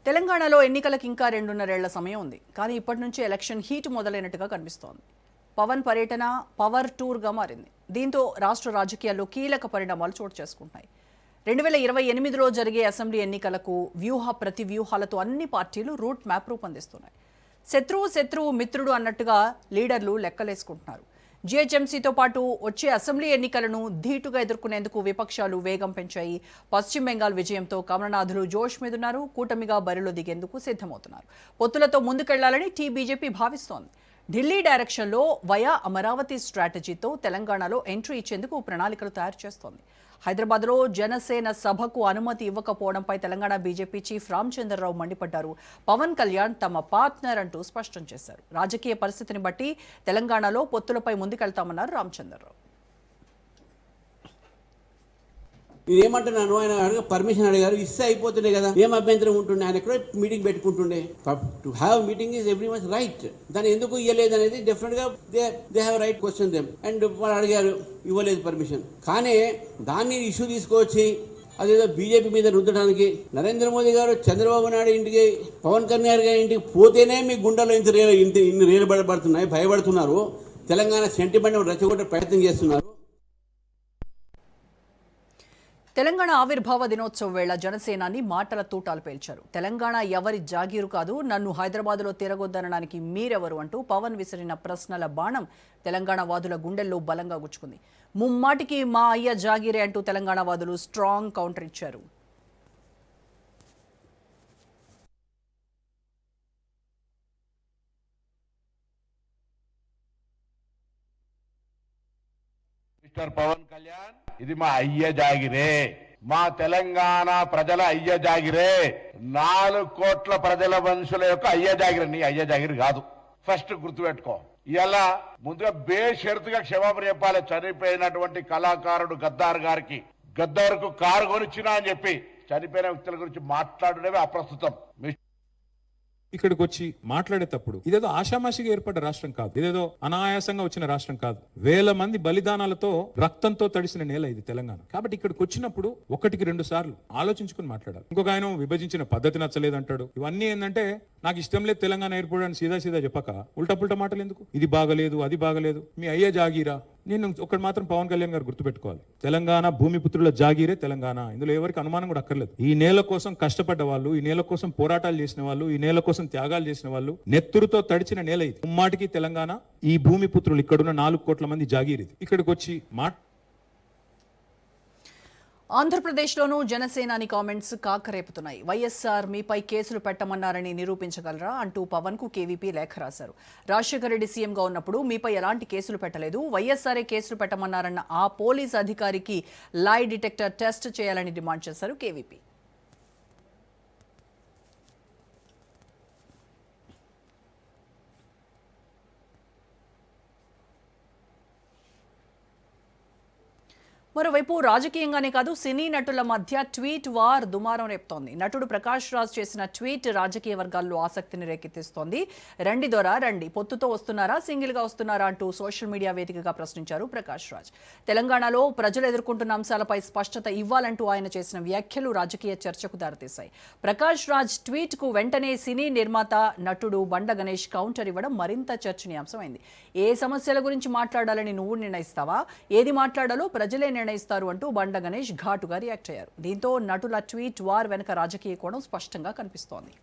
తెలంగాణలో ఎన్నికలకు ఇంకా 2.5 ఏళ్ల సమయం ఉంది. కానీ ఇప్పటి నుంచి ఎలక్షన్ హీట్ మొదలైనట్టుగా కనిపిస్తోంది. పవన్ పర్యటన పవర్ టూర్గా మారింది. దీంతో రాష్ట్ర రాజకీయాల్లో కీలక పరిణామాలు చోటు చేసుకుంటున్నాయి. 2028లో జరిగే అసెంబ్లీ ఎన్నికలకు ప్రతి వ్యూహాలతో అన్ని పార్టీలు రూట్ మ్యాప్ రూపొందిస్తున్నాయి. శత్రువు మిత్రుడు అన్నట్టుగా లీడర్లు లెక్కలేసుకుంటున్నారు. జీహెచ్ఎంసీతో పాటు వచ్చే అసెంబ్లీ ఎన్నికలను ధీటుగా ఎదుర్కొనేందుకు విపక్షాలు వేగం పెంచాయి. పశ్చిమ బెంగాల్ విజయంతో కమలనాథులు జోష్ మీదున్నారు. కూటమిగా బరిలో దిగేందుకు సిద్ధమవుతున్నారు. పొత్తులతో ముందుకెళ్లాలని బీజేపీ భావిస్తోంది. ఢిల్లీ డైరెక్షన్లో వయా అమరావతి స్ట్రాటజీతో తెలంగాణలో ఎంట్రీ ఇచ్చేందుకు ప్రణాళికలు తయారు చేస్తోంది. హైదరాబాద్లో జనసేన సభకు అనుమతి ఇవ్వకపోవడంపై తెలంగాణ బీజేపీ చీఫ్ రామచంద్రరావు మండిపడ్డారు. పవన్ కళ్యాణ్ తమ పార్ట్నర్ అంటూ స్పష్టం చేశారు. రాజకీయ పరిస్థితిని బట్టి తెలంగాణలో పొత్తులపై ముందుకెళ్తామన్నారు రామచంద్రరావు. నేనేమంటున్నాను, ఆయన పర్మిషన్ అడిగారు, ఇస్తే అయిపోతుండే కదా, ఏం అభ్యంతరం ఉంటుండే, ఆయన ఎక్కడో మీటింగ్ పెట్టుకుంటుండే. To have meeting is every much right. దాన్ని ఎందుకు ఇవ్వలేదు అనేది డెఫినెట్ గా they have right question them. And వాళ్ళు అడిగారు, ఇవ్వలేదు పర్మిషన్. కానీ దాన్ని ఇష్యూ తీసుకొచ్చి అదేదో బీజేపీ మీద రుద్దడానికి, నరేంద్ర మోదీ గారు చంద్రబాబు నాయుడు ఇంటికి, పవన్ కళ్యాణ్ గారి ఇంటికి పోతేనే మీ గుండెలో ఇన్ని రేలుబడబడుతున్నాయి, భయపడుతున్నారు, తెలంగాణ సెంటిమెంట్ రెచ్చగొట్టే ప్రయత్నం చేస్తున్నారు. తెలంగాణ ఆవిర్భావ దినోత్సవం వేళ జనసేనాని మాటల తూటాలు పేల్చారు. తెలంగాణ ఎవరి జాగీరు కాదు, నన్ను హైదరాబాద్లో తిరగొద్దనడానికి మీరెవరు అంటూ పవన్ విసిరిన ప్రశ్నల బాణం తెలంగాణ వాదుల గుండెల్లో బలంగా గుచ్చుకుంది. ముమ్మాటికి మా అయ్య జాగీరే అంటూ తెలంగాణ వాదులు స్ట్రాంగ్ కౌంటర్ ఇచ్చారు. మిస్టర్ పవన్ కళ్యాణ్, ఇది మా అయ్య జాగిరే, మా తెలంగాణ ప్రజల అయ్య జాగిరే, 4 కోట్ల ప్రజల మనుషుల యొక్క అయ్య జాగిరే, నీ అయ్య జాగిరి కాదు. ఫస్ట్ గుర్తుపెట్టుకో. ఇలా ముందుగా బేషరతుగా క్షమాపణ చెప్పాలి. చనిపోయినటువంటి కళాకారుడు గద్దార్ గారికి, గద్దార్కు కారు కొనిచ్చినా అని చెప్పి చనిపోయిన వ్యక్తుల గురించి మాట్లాడడమే అప్రస్తుతం. ఇక్కడికి వచ్చి మాట్లాడేటప్పుడు ఇదేదో ఆషామాషిగా ఏర్పడ్డ రాష్ట్రం కాదు, ఇదేదో అనాయాసంగా వచ్చిన రాష్ట్రం కాదు. వేల మంది బలిదానాలతో రక్తంతో తడిసిన నేల ఇది తెలంగాణ. కాబట్టి ఇక్కడికి వచ్చినప్పుడు 1-2 సార్లు ఆలోచించుకుని మాట్లాడాలి. ఇంకొక ఆయన విభజించిన పద్ధతి నచ్చలేదు అంటాడు. ఇవన్నీ ఏంటంటే నాకు ఇష్టం లేదు తెలంగాణ ఏర్పడని సీదా చెప్పక ఉల్టా మాటలు ఎందుకు? ఇది బాగలేదు, అది బాగలేదు, మీ అయ్యే జాగీరా. నేను ఒకటి మాత్రం పవన్ కళ్యాణ్ గారు గుర్తుపెట్టుకోవాలి, తెలంగాణ భూమిపుత్రుల జాగీరే తెలంగాణ. ఇందులో ఎవరికి అనుమానం కూడా అక్కర్లేదు. ఈ నేల కోసం కష్టపడ్డ వాళ్ళు, ఈ నేల కోసం పోరాటాలు చేసిన వాళ్ళు, ఈ నేల కోసం త్యాగాలు చేసిన వాళ్ళు, నెత్తురుతో తడిచిన నేల ఇది. ఉమ్మాటికి తెలంగాణ, ఈ భూమిపుత్రులు, ఇక్కడున్న 4 కోట్ల మంది జాగీర్ ఇది. ఇక్కడికి వచ్చి ఆంధ్రప్రదేశ్లోనూ జనసేనాని కామెంట్స్ కాకరేపుతున్నాయి. వైఎస్ఆర్ మీపై కేసులు పెట్టమన్నారని నిరూపించగలరా అంటూ పవన్కు కేవీపీ లేఖ రాశారు. రాజశేఖర రెడ్డి సీఎంగా ఉన్నప్పుడు మీపై ఎలాంటి కేసులు పెట్టలేదు, వైఎస్ఆర్ఏ కేసులు పెట్టమన్నారన్న ఆ పోలీస్ అధికారికి లై డిటెక్టర్ టెస్ట్ చేయాలని డిమాండ్ చేశారు కేవీపీ. మరోవైపు రాజకీయంగానే కాదు, సినీ నటుల మధ్య ట్వీట్ వార్ దుమారం రేపుతోంది. నటుడు ప్రకాష్ రాజ్ చేసిన ట్వీట్ రాజకీయ వర్గాల్లో ఆసక్తిని రేకెత్తిస్తోంది. రండి దొరా రండి, పొత్తుతో వస్తున్నారా, సింగిల్గా వస్తున్నారా అంటూ సోషల్ మీడియా వేదికగా ప్రశ్నించారు ప్రకాష్ రాజ్. తెలంగాణలో ప్రజలు ఎదుర్కొంటున్న అంశాలపై స్పష్టత ఇవ్వాలంటూ ఆయన చేసిన వ్యాఖ్యలు రాజకీయ చర్చకు దారితీశాయి. ప్రకాష్ రాజ్ ట్వీట్కు వెంటనే సినీ నిర్మాత నటుడు బండ గణేష్ కౌంటర్ ఇవ్వడం మరింత చర్చనీయాంశమైంది. ఏ సమస్యల గురించి మాట్లాడాలని నువ్వు నిర్ణయిస్తావా, ఏది మాట్లాడాలో ప్రజలే నిర్ణయిస్తారు అంటూ బండ గణేష్ ఘాటుగా రియాక్ట్ అయ్యారు. దీంతో నటుల ట్వీట్ వార్ వెనుక రాజకీయ కోణం స్పష్టంగా కనిపిస్తోంది.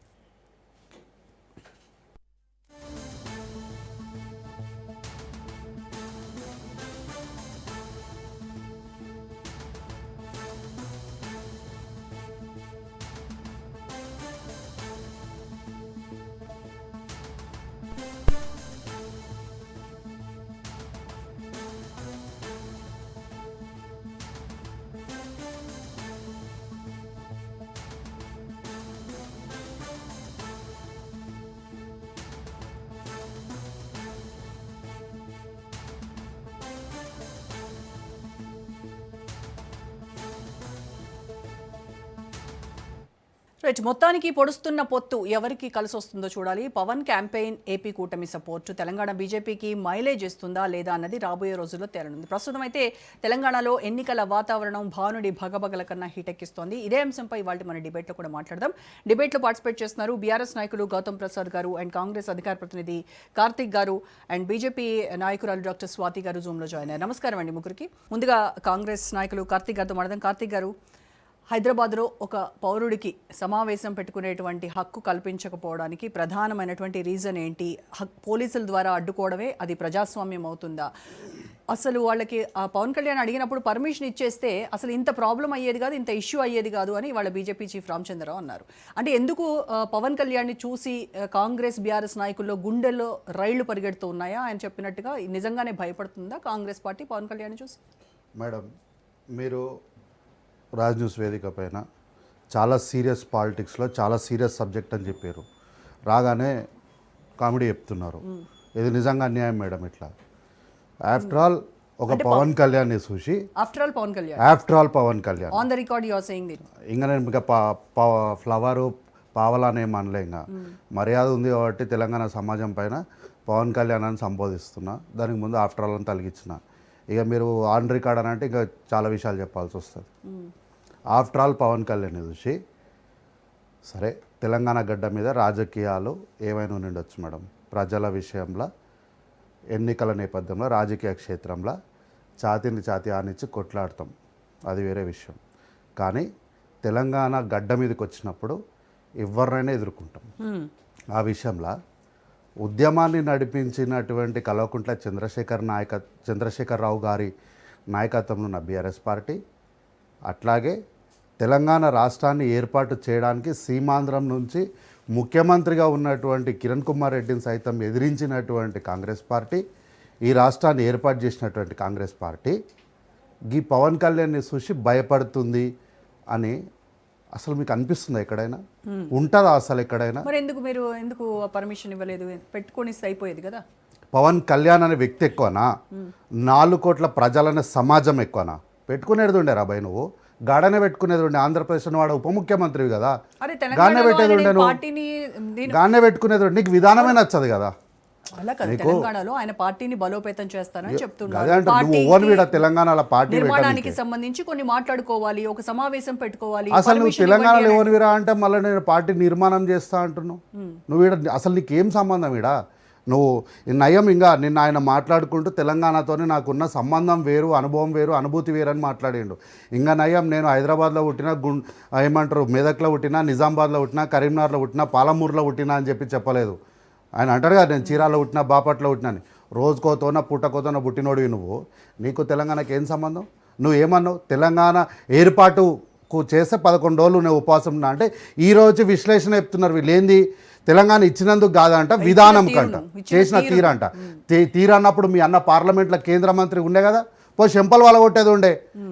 రైట్, మొత్తానికి పొడుస్తున్న పొత్తు ఎవరికి కలిసి వస్తుందో చూడాలి. పవన్ క్యాంపెయిన్, ఏపీ కూటమి సపోర్టు తెలంగాణ బీజేపీకి మైలేజ్ ఇస్తుందా లేదా అన్నది రాబోయే రోజుల్లో తేలనుంది. ప్రస్తుతం అయితే తెలంగాణలో ఎన్నికల వాతావరణం భానుడి భగభగల కన్నా హీటెక్కిస్తోంది. ఇదే అంశంపై ఇవాళ మన డిబేట్లో కూడా మాట్లాడదాం. డిబేట్లో పార్టిసిపేట్ చేస్తున్నారు బీఆర్ఎస్ నాయకులు గౌతమ్ ప్రసాద్ గారు అండ్ కాంగ్రెస్ అధికార ప్రతినిధి కార్తిక్ గారు అండ్ బీజేపీ నాయకురాలు డాక్టర్ స్వాతి గారు జూమ్లో జాయిన్ అయ్యారు. నమస్కారం అండి ముగ్గురికి. ముందుగా కాంగ్రెస్ నాయకులు కార్తిక్ గారితో మాట్లాడదాం. కార్తిక్ గారు, హైదరాబాద్లో ఒక పౌరుడికి సమావేశం పెట్టుకునేటువంటి హక్కు కల్పించకపోవడానికి ప్రధానమైనటువంటి రీజన్ ఏంటి? పోలీసుల ద్వారా అడ్డుకోవడమే అది ప్రజాస్వామ్యం అవుతుందా? అసలు వాళ్ళకి ఆ పవన్ కళ్యాణ్ అడిగినప్పుడు పర్మిషన్ ఇచ్చేస్తే అసలు ఇంత ప్రాబ్లం అయ్యేది కాదు, ఇంత ఇష్యూ అయ్యేది కాదు అని వాళ్ళ బీజేపీ చీఫ్ రామచంద్రరావు అన్నారు. అంటే ఎందుకు పవన్ కళ్యాణ్ని చూసి కాంగ్రెస్ బీఆర్ఎస్ నాయకుల్లో గుండెల్లో రైళ్లు పరిగెడుతూ ఉన్నాయా? ఆయన చెప్పినట్టుగా నిజంగానే భయపడుతుందా కాంగ్రెస్ పార్టీ పవన్ కళ్యాణ్ని చూసి? మేడం, మీరు రాజ్ న్యూస్ వేదిక పైన చాలా సీరియస్ పాలిటిక్స్లో చాలా సీరియస్ సబ్జెక్ట్ అని చెప్పారు. రాగానే కామెడీ చెప్తున్నారు. ఇది నిజంగా అన్యాయం మేడం. ఇట్లా ఆఫ్టర్ ఆల్ ఒక పవన్ కళ్యాణ్ని చూసి after all Pawan Kalyan on the record you are saying that. ఇంకా నేను ఇంకా ఫ్లవరు పావలానే అనలే. ఇంకా మర్యాద ఉంది కాబట్టి తెలంగాణ సమాజం పైన పవన్ కళ్యాణ్ అని సంబోధిస్తున్నా. దానికి ముందు ఆఫ్టర్ ఆల్ అని తలిగించిన. ఇక మీరు ఆన్ రికార్డ్ అని అంటే ఇంకా చాలా విషయాలు చెప్పాల్సి వస్తుంది. ఆఫ్టర్ ఆల్ పవన్ కళ్యాణ్ చూసి సరే తెలంగాణ గడ్డ మీద రాజకీయాలు ఏమైనా ఉండొచ్చు మేడం. ప్రజల విషయంలో ఎన్నికల నేపథ్యంలో రాజకీయ క్షేత్రంలో ఛాతీని ఛాతీ ఆనిచ్చి కొట్లాడతాం, అది వేరే విషయం. కానీ తెలంగాణ గడ్డ మీదకి వచ్చినప్పుడు ఎవరినైనా ఎదుర్కొంటాం. ఆ విషయంలో ఉద్యమాన్ని నడిపించినటువంటి కల్వకుంట్ల చంద్రశేఖరరావు గారి నాయకత్వంలో ఉన్న బీఆర్ఎస్ పార్టీ, అట్లాగే తెలంగాణ రాష్ట్రాన్ని ఏర్పాటు చేయడానికి సీమాంధ్రం నుంచి ముఖ్యమంత్రిగా ఉన్నటువంటి కిరణ్ కుమార్ రెడ్డిని సైతం ఎదిరించినటువంటి కాంగ్రెస్ పార్టీ, ఈ రాష్ట్రాన్ని ఏర్పాటు చేసినటువంటి కాంగ్రెస్ పార్టీ ఈ పవన్ కళ్యాణ్ని చూసి భయపడుతుంది అని అసలు మీకు అనిపిస్తుందా? ఎక్కడైనా ఉంటుందా అసలు ఎక్కడైనా? మరి ఎందుకు పర్మిషన్ ఇవ్వలేదు? పెట్టుకొని అయిపోయేది కదా. పవన్ కళ్యాణ్ అనే వ్యక్తి ఎక్కువనా? 4 కోట్ల ప్రజలనే సమాజం ఎక్కువనా? పెట్టుకునేది ఉండే రాబాయ్, నువ్వు గాడనే పెట్టుకునేది ఉండే. ఆంధ్రప్రదేశ్ వాడు ఉప ముఖ్యమంత్రివి కదా, గానే పెట్టేది ఉండే. నువ్వు గానే పెట్టుకునేది ఉండే. నీకు విధానమే నచ్చదు కదా. తెలంగాణలో ఆయన పార్టీని బలోపేతం చేస్తానని చెప్తున్నారు. తెలంగాణలో పార్టీ నిర్మాణానికి సంబంధించి కొన్ని మాట్లాడుకోవాలి, ఒక సమావేశం పెట్టుకోవాలి. అసలు నువ్వు తెలంగాణలో ఎవరివిరా అంటే మళ్ళీ నేను పార్టీ నిర్మాణం చేస్తా అంటున్నావు. నువ్వు ఈడ అసలు నీకేం సంబంధం? ఈడ నువ్వు నయం ఇంకా నిన్న ఆయన మాట్లాడుకుంటూ తెలంగాణతోనే నాకున్న సంబంధం వేరు, అనుభవం వేరు, అనుభూతి వేరు అని మాట్లాడిండు. ఇంకా నయం నేను హైదరాబాద్లో పుట్టినా, ఏమంటారు మెదక్లో పుట్టినా, నిజామాబాద్లో పుట్టినా, కరీంనగర్లో పుట్టినా, పాలమూరులో పుట్టినా అని చెప్పలేదు. ఆయన అంటాడు కదా, నేను చీరాల్లో పుట్టినా, బాపట్లో పుట్టినా అని. రోజుకోతోన పుట్టకోతోన పుట్టినోడివి నువ్వు. నీకు తెలంగాణకి ఏం సంబంధం? నువ్వు ఏమన్నావు? తెలంగాణ ఏర్పాటుకు చేస్తే 11 రోజులు నేను ఉపవాసం ఉన్నా అంటే ఈరోజు విశ్లేషణ చెప్తున్నారు వీళ్ళు. ఏంది తెలంగాణ ఇచ్చినందుకు కాదంట, విధానం కంట, చేసిన తీరంట. తీరన్నప్పుడు మీ అన్న పార్లమెంట్లో కేంద్ర మంత్రి ఉండే కదా, చెంపలు వల కొట్టేది ఉండే.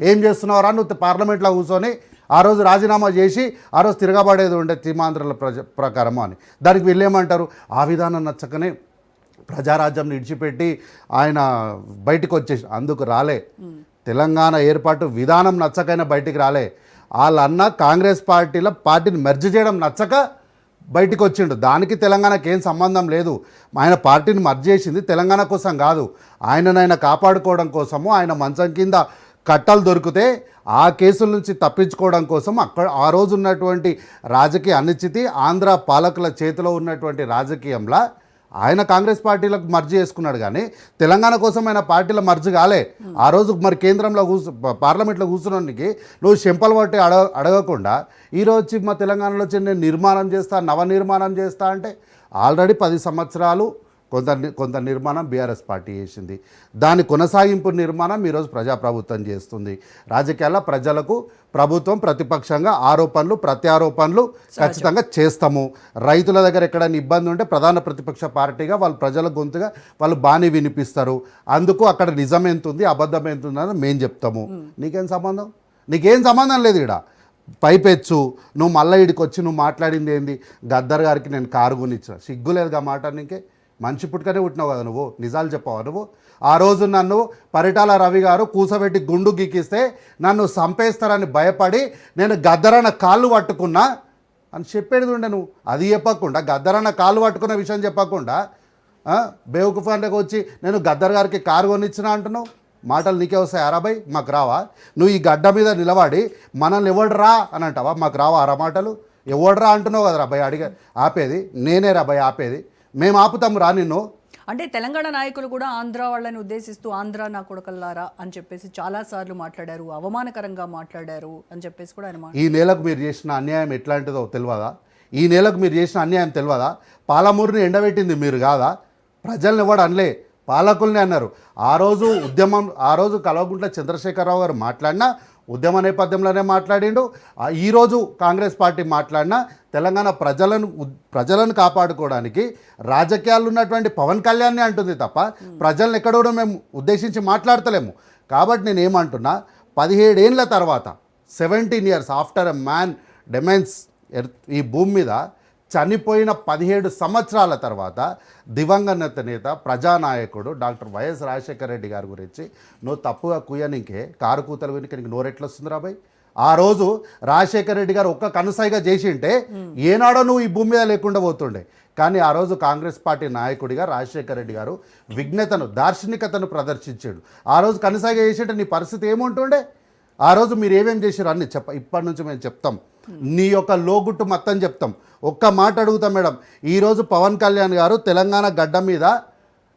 ఏం చేస్తున్నావురా నువ్వు పార్లమెంట్లో కూర్చొని? ఆ రోజు రాజీనామా చేసి ఆ రోజు తిరగబడేది ఉండే సీమాంధ్రుల ప్రకారము అని. దానికి వీళ్ళేమంటారు? ఆ విధానం నచ్చకనే ప్రజారాజ్యం విడిచిపెట్టి ఆయన బయటికి వచ్చేసి అందుకు రాలే. తెలంగాణ ఏర్పాటు విధానం నచ్చకైనా బయటికి రాలే. వాళ్ళన్న కాంగ్రెస్ పార్టీని మెర్జ్ చేయడం నచ్చక బయటికి వచ్చిండు. దానికి తెలంగాణకి ఏం సంబంధం లేదు. ఆయన పార్టీని మర్జ్ చేసింది తెలంగాణ కోసం కాదు, ఆయననైనా కాపాడుకోవడం కోసము. ఆయన మంచం కింద కట్టలు దొరికితే ఆ కేసుల నుంచి తప్పించుకోవడం కోసం అక్కడ ఆ రోజు ఉన్నటువంటి రాజకీయ అనిశ్చితి, ఆంధ్ర పాలకుల చేతిలో ఉన్నటువంటి రాజకీయంలో ఆయన కాంగ్రెస్ పార్టీలకు మర్జీ చేసుకున్నాడు. కానీ తెలంగాణ కోసం ఆయన పార్టీలో మర్జీ కాలే. ఆ రోజు మరి కేంద్రంలో పార్లమెంట్లో కూర్చున్నానికి నువ్వు చెంపలు పట్టి అడగకుండా ఈరోజు మా తెలంగాణలో వచ్చి నేను నిర్మాణం చేస్తా, నవనిర్మాణం చేస్తా అంటే ఆల్రెడీ 10 సంవత్సరాలు కొంత నిర్మాణం బీఆర్ఎస్ పార్టీ చేసింది. దాని కొనసాగింపు నిర్మాణం ఈరోజు ప్రజాప్రభుత్వం చేస్తుంది. రాజకీయాల్లో ప్రజలకు ప్రభుత్వం ప్రతిపక్షంగా ఆరోపణలు ప్రత్యారోపణలు ఖచ్చితంగా చేస్తాము. రైతుల దగ్గర ఎక్కడైనా ఇబ్బంది ఉంటే ప్రధాన ప్రతిపక్ష పార్టీగా వాళ్ళు ప్రజల గొంతుగా వాళ్ళు బాగానే వినిపిస్తారు. అందుకు అక్కడ నిజం ఎంత ఉంది, అబద్ధం ఎంత ఉంది అని మేము చెప్తాము. నీకేం సంబంధం? నీకేం సంబంధం లేదు. ఇక్కడ పైపెచ్చు నువ్వు మళ్ళీ ఇడికి వచ్చి నువ్వు మాట్లాడింది ఏంది? గద్దర్ గారికి నేను కారు కొనిచ్చిన, సిగ్గులేదుగా మాట. నీకే మంచి పుట్టుకనే పుట్టినావు కదా నువ్వు. నిజాలు చెప్పావా నువ్వు? ఆ రోజు నన్ను పరిటాల రవి గారు కూసబెట్టి గుండు గీకిస్తే నన్ను చంపేస్తారని భయపడి నేను గద్దరన్న కాళ్ళు పట్టుకున్నా. అని చెప్పేది ఉండే నువ్వు. అది చెప్పకుండా గద్దరన్న కాళ్ళు పట్టుకున్న విషయం చెప్పకుండా బేవకుఫ్ అంటకు వచ్చి నేను గద్దర్ గారికి కారు కొనిచ్చిన అంటున్నావు. మాటలు నీకే వస్తాయి అరాబాయ్, మాకు రావా? నువ్వు ఈ గడ్డ మీద నిలబడి మనల్ని ఎవడ్రా అని అంటావా? మాకు రావా అరా మాటలు? ఎవడ్రా అంటున్నావు కదరా భయ్, అడిగా ఆపేది నేనే రా భయ్ ఆపేది, మేము ఆపుతాము రా నిన్ను. అంటే తెలంగాణ నాయకులు కూడా ఆంధ్ర వాళ్ళని ఉద్దేశిస్తూ ఆంధ్ర నా కొడకల్లారా అని చెప్పేసి చాలాసార్లు మాట్లాడారు, అవమానకరంగా మాట్లాడారు అని చెప్పేసి కూడా ఆయన ఈ నెలకు మీరు చేసిన అన్యాయం ఎట్లాంటిదో తెలియదా? ఈ నెలకు మీరు చేసిన అన్యాయం తెలియదా? పాలమూరుని ఎండబెట్టింది మీరు కాదా? ప్రజల్ని ఎవడు అనలే, పాలకుల్ని అన్నారు. ఆ రోజు కల్వకుంట్ల చంద్రశేఖరరావు గారు మాట్లాడినా ఉద్యమ నేపథ్యంలోనే మాట్లాడిండు. ఈరోజు కాంగ్రెస్ పార్టీ మాట్లాడినా తెలంగాణ ప్రజలను కాపాడుకోవడానికి రాజకీయాలు ఉన్నటువంటి పవన్ కళ్యాణ్ని అంటుంది తప్ప ప్రజలను ఎక్కడ కూడా మేము ఉద్దేశించి మాట్లాడతలేము. కాబట్టి నేను ఏమంటున్నా, 17 ఏళ్ళ తర్వాత 17 years after a man demons ఈ భూమి మీద చనిపోయిన 17 సంవత్సరాల తర్వాత దివంగత నేత ప్రజానాయకుడు డాక్టర్ వైఎస్ రాజశేఖర రెడ్డి గారి గురించి నువ్వు తప్పుగా కుయ్యనికే కారు కూతలు వినికి నీకు నోరెట్లొస్తుంది రాబాయ్? ఆ రోజు రాజశేఖర రెడ్డి గారు ఒక్క కనుసైగా చేసి ఉంటే ఏనాడో నువ్వు ఈ భూమి మీద లేకుండా పోతుండే. కానీ ఆ రోజు కాంగ్రెస్ పార్టీ నాయకుడిగా రాజశేఖర రెడ్డి గారు విఘ్నతను, దార్శనికతను ప్రదర్శించాడు. ఆ రోజు కనుసైగా చేసింటే నీ పరిస్థితి ఏముంటుండే? ఆ రోజు మీరు ఏమేం చేశారు అన్ని ఇప్పటి నుంచి మేము చెప్తాం, నీ యొక్క లోగుట్టు మొత్తం చెప్తాం. ఒక్క మాట అడుగుతాం మేడం, ఈరోజు పవన్ కళ్యాణ్ గారు తెలంగాణ గడ్డ మీద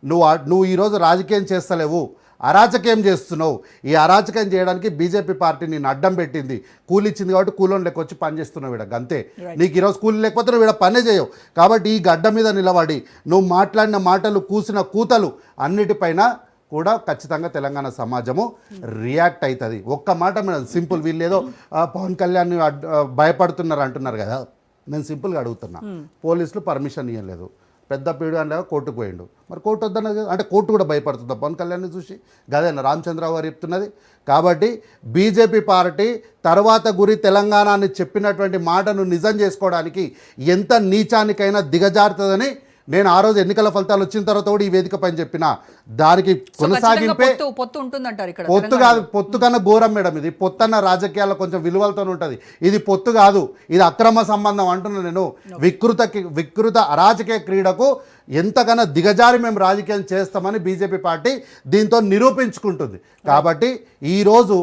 నువ్వు ఈరోజు రాజకీయం చేస్తలేవు, అరాచకం చేస్తున్నావు. ఈ అరాచకం చేయడానికి బీజేపీ పార్టీ నేను అడ్డం పెట్టింది, కూలి ఇచ్చింది కాబట్టి కూలోని లెక్క వచ్చి పని చేస్తున్నావు వీడ, అంతే. నీకు ఈరోజు కూలి లేకపోతే నువ్వు వీడ పనే చేయవు. కాబట్టి ఈ గడ్డ మీద నిలబడి నువ్వు మాట్లాడిన మాటలు, కూసిన కూతలు అన్నిటిపైన కూడా ఖచ్చితంగా తెలంగాణ సమాజము రియాక్ట్ అవుతుంది. ఒక్క మాట మేడం, సింపుల్. వీళ్ళు ఏదో పవన్ కళ్యాణ్ భయపడుతున్నారు అంటున్నారు కదా, నేను సింపుల్గా అడుగుతున్నా. పోలీసులు పర్మిషన్ ఇవ్వలేదు, పెద్ద పీడు అంటే కోర్టుకు పోయిండు, మరి కోర్టు వద్దన్నది అంటే కోర్టు కూడా భయపడుతుందా పవన్ కళ్యాణ్ని చూసి? గదేనా రామచంద్రరావు గారు చెప్తున్నది. కాబట్టి బీజేపీ పార్టీ తర్వాత గురి తెలంగాణ అని చెప్పినటువంటి మాటను నిజం చేసుకోవడానికి ఎంత నీచానికైనా దిగజారుతుందని నేను ఆ రోజు ఎన్నికల ఫలితాలు వచ్చిన తర్వాత కూడా ఈ వేదిక పైన చెప్పిన దానికి కొనసాగింపే. పొత్తు కాదు, పొత్తు కన్నా ఘోరం మేడం ఇది. పొత్తు అన్న రాజకీయాల్లో కొంచెం విలువలతో ఉంటుంది, ఇది పొత్తు కాదు, ఇది అక్రమ సంబంధం అంటున్నా నేను. వికృత అరాజకీయ క్రీడకు ఎంతకన్నా దిగజారి మేము రాజకీయం చేస్తామని బీజేపీ పార్టీ దీంతో నిరూపించుకుంటుంది. కాబట్టి ఈరోజు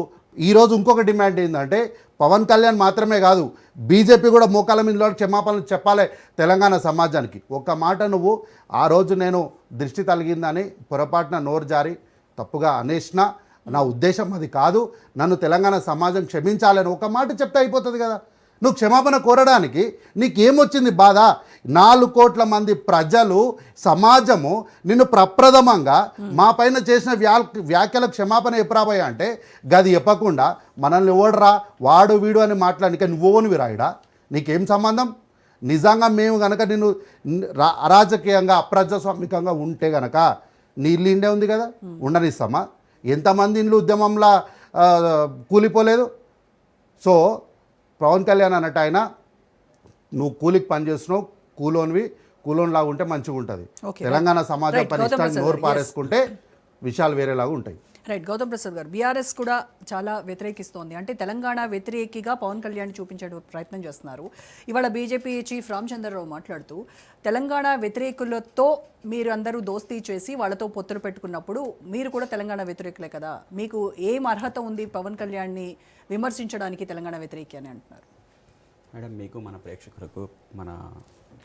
ఇంకొక డిమాండ్ ఏంటంటే, పవన్ కళ్యాణ్ మాత్రమే కాదు, బీజేపీ కూడా మోకాల మీద క్షమాపణలు చెప్పాలి తెలంగాణ సమాజానికి. ఒక్క మాట, నువ్వు ఆ రోజు నేను దృష్టి తగిలిందని పొరపాటున నోరు జారి తప్పుగా అనేసిన, నా ఉద్దేశం అది కాదు, నన్ను తెలంగాణ సమాజం క్షమించాలని ఒక మాట చెప్తే అయిపోతుంది కదా. నువ్వు క్షమాపణ కోరడానికి నీకేమొచ్చింది బాధ? 4 కోట్ల మంది ప్రజలు, సమాజము నిన్ను ప్రప్రథమంగా మా పైన చేసిన వ్యాఖ్యల క్షమాపణ ఎప్పురాబోయా అంటే గది చెప్పకుండా మనల్ని ఓడరా వాడు వీడు అని మాట్లాడి నువ్వుని విరాయిడా? నీకేం సంబంధం? నిజంగా మేము కనుక నిన్ను అరాజకీయంగా అప్రజాస్వామికంగా ఉంటే గనక నీ ఇల్లు ఇండే ఉంది కదా, ఉండనిస్తామా? ఎంతమంది ఇండ్లు ఉద్యమంలా కూలిపోలేదు? సో పవన్ కళ్యాణ్ అన్నట్టు ఆయన, నువ్వు కూలికి పని చేస్తున్నావు, కూలోన్ లాగా ఉంటే మంచిగా ఉంటుంది. తెలంగాణ సమాజం పని ఇష్టాన్ని నోరు పారేసుకుంటే విషయాలు వేరేలాగా ఉంటాయి. రైట్. గౌతమ్ ప్రసాద్ గారు, బీఆర్ఎస్ కూడా చాలా వ్యతిరేకిస్తోంది. అంటే తెలంగాణ వ్యతిరేకిగా పవన్ కళ్యాణ్ చూపించే ప్రయత్నం చేస్తున్నారు. ఇవాళ బీజేపీ చీఫ్ రామచంద్రరావు మాట్లాడుతూ, తెలంగాణ వ్యతిరేకులతో మీరు అందరూ దోస్తీ చేసి వాళ్ళతో పొత్తులు పెట్టుకున్నప్పుడు మీరు కూడా తెలంగాణ వ్యతిరేకులే కదా, మీకు ఏం అర్హత ఉంది పవన్ కళ్యాణ్ని విమర్శించడానికి తెలంగాణ వ్యతిరేకి అని అంటున్నారు. మేడం, మీకు మన ప్రేక్షకులకు, మన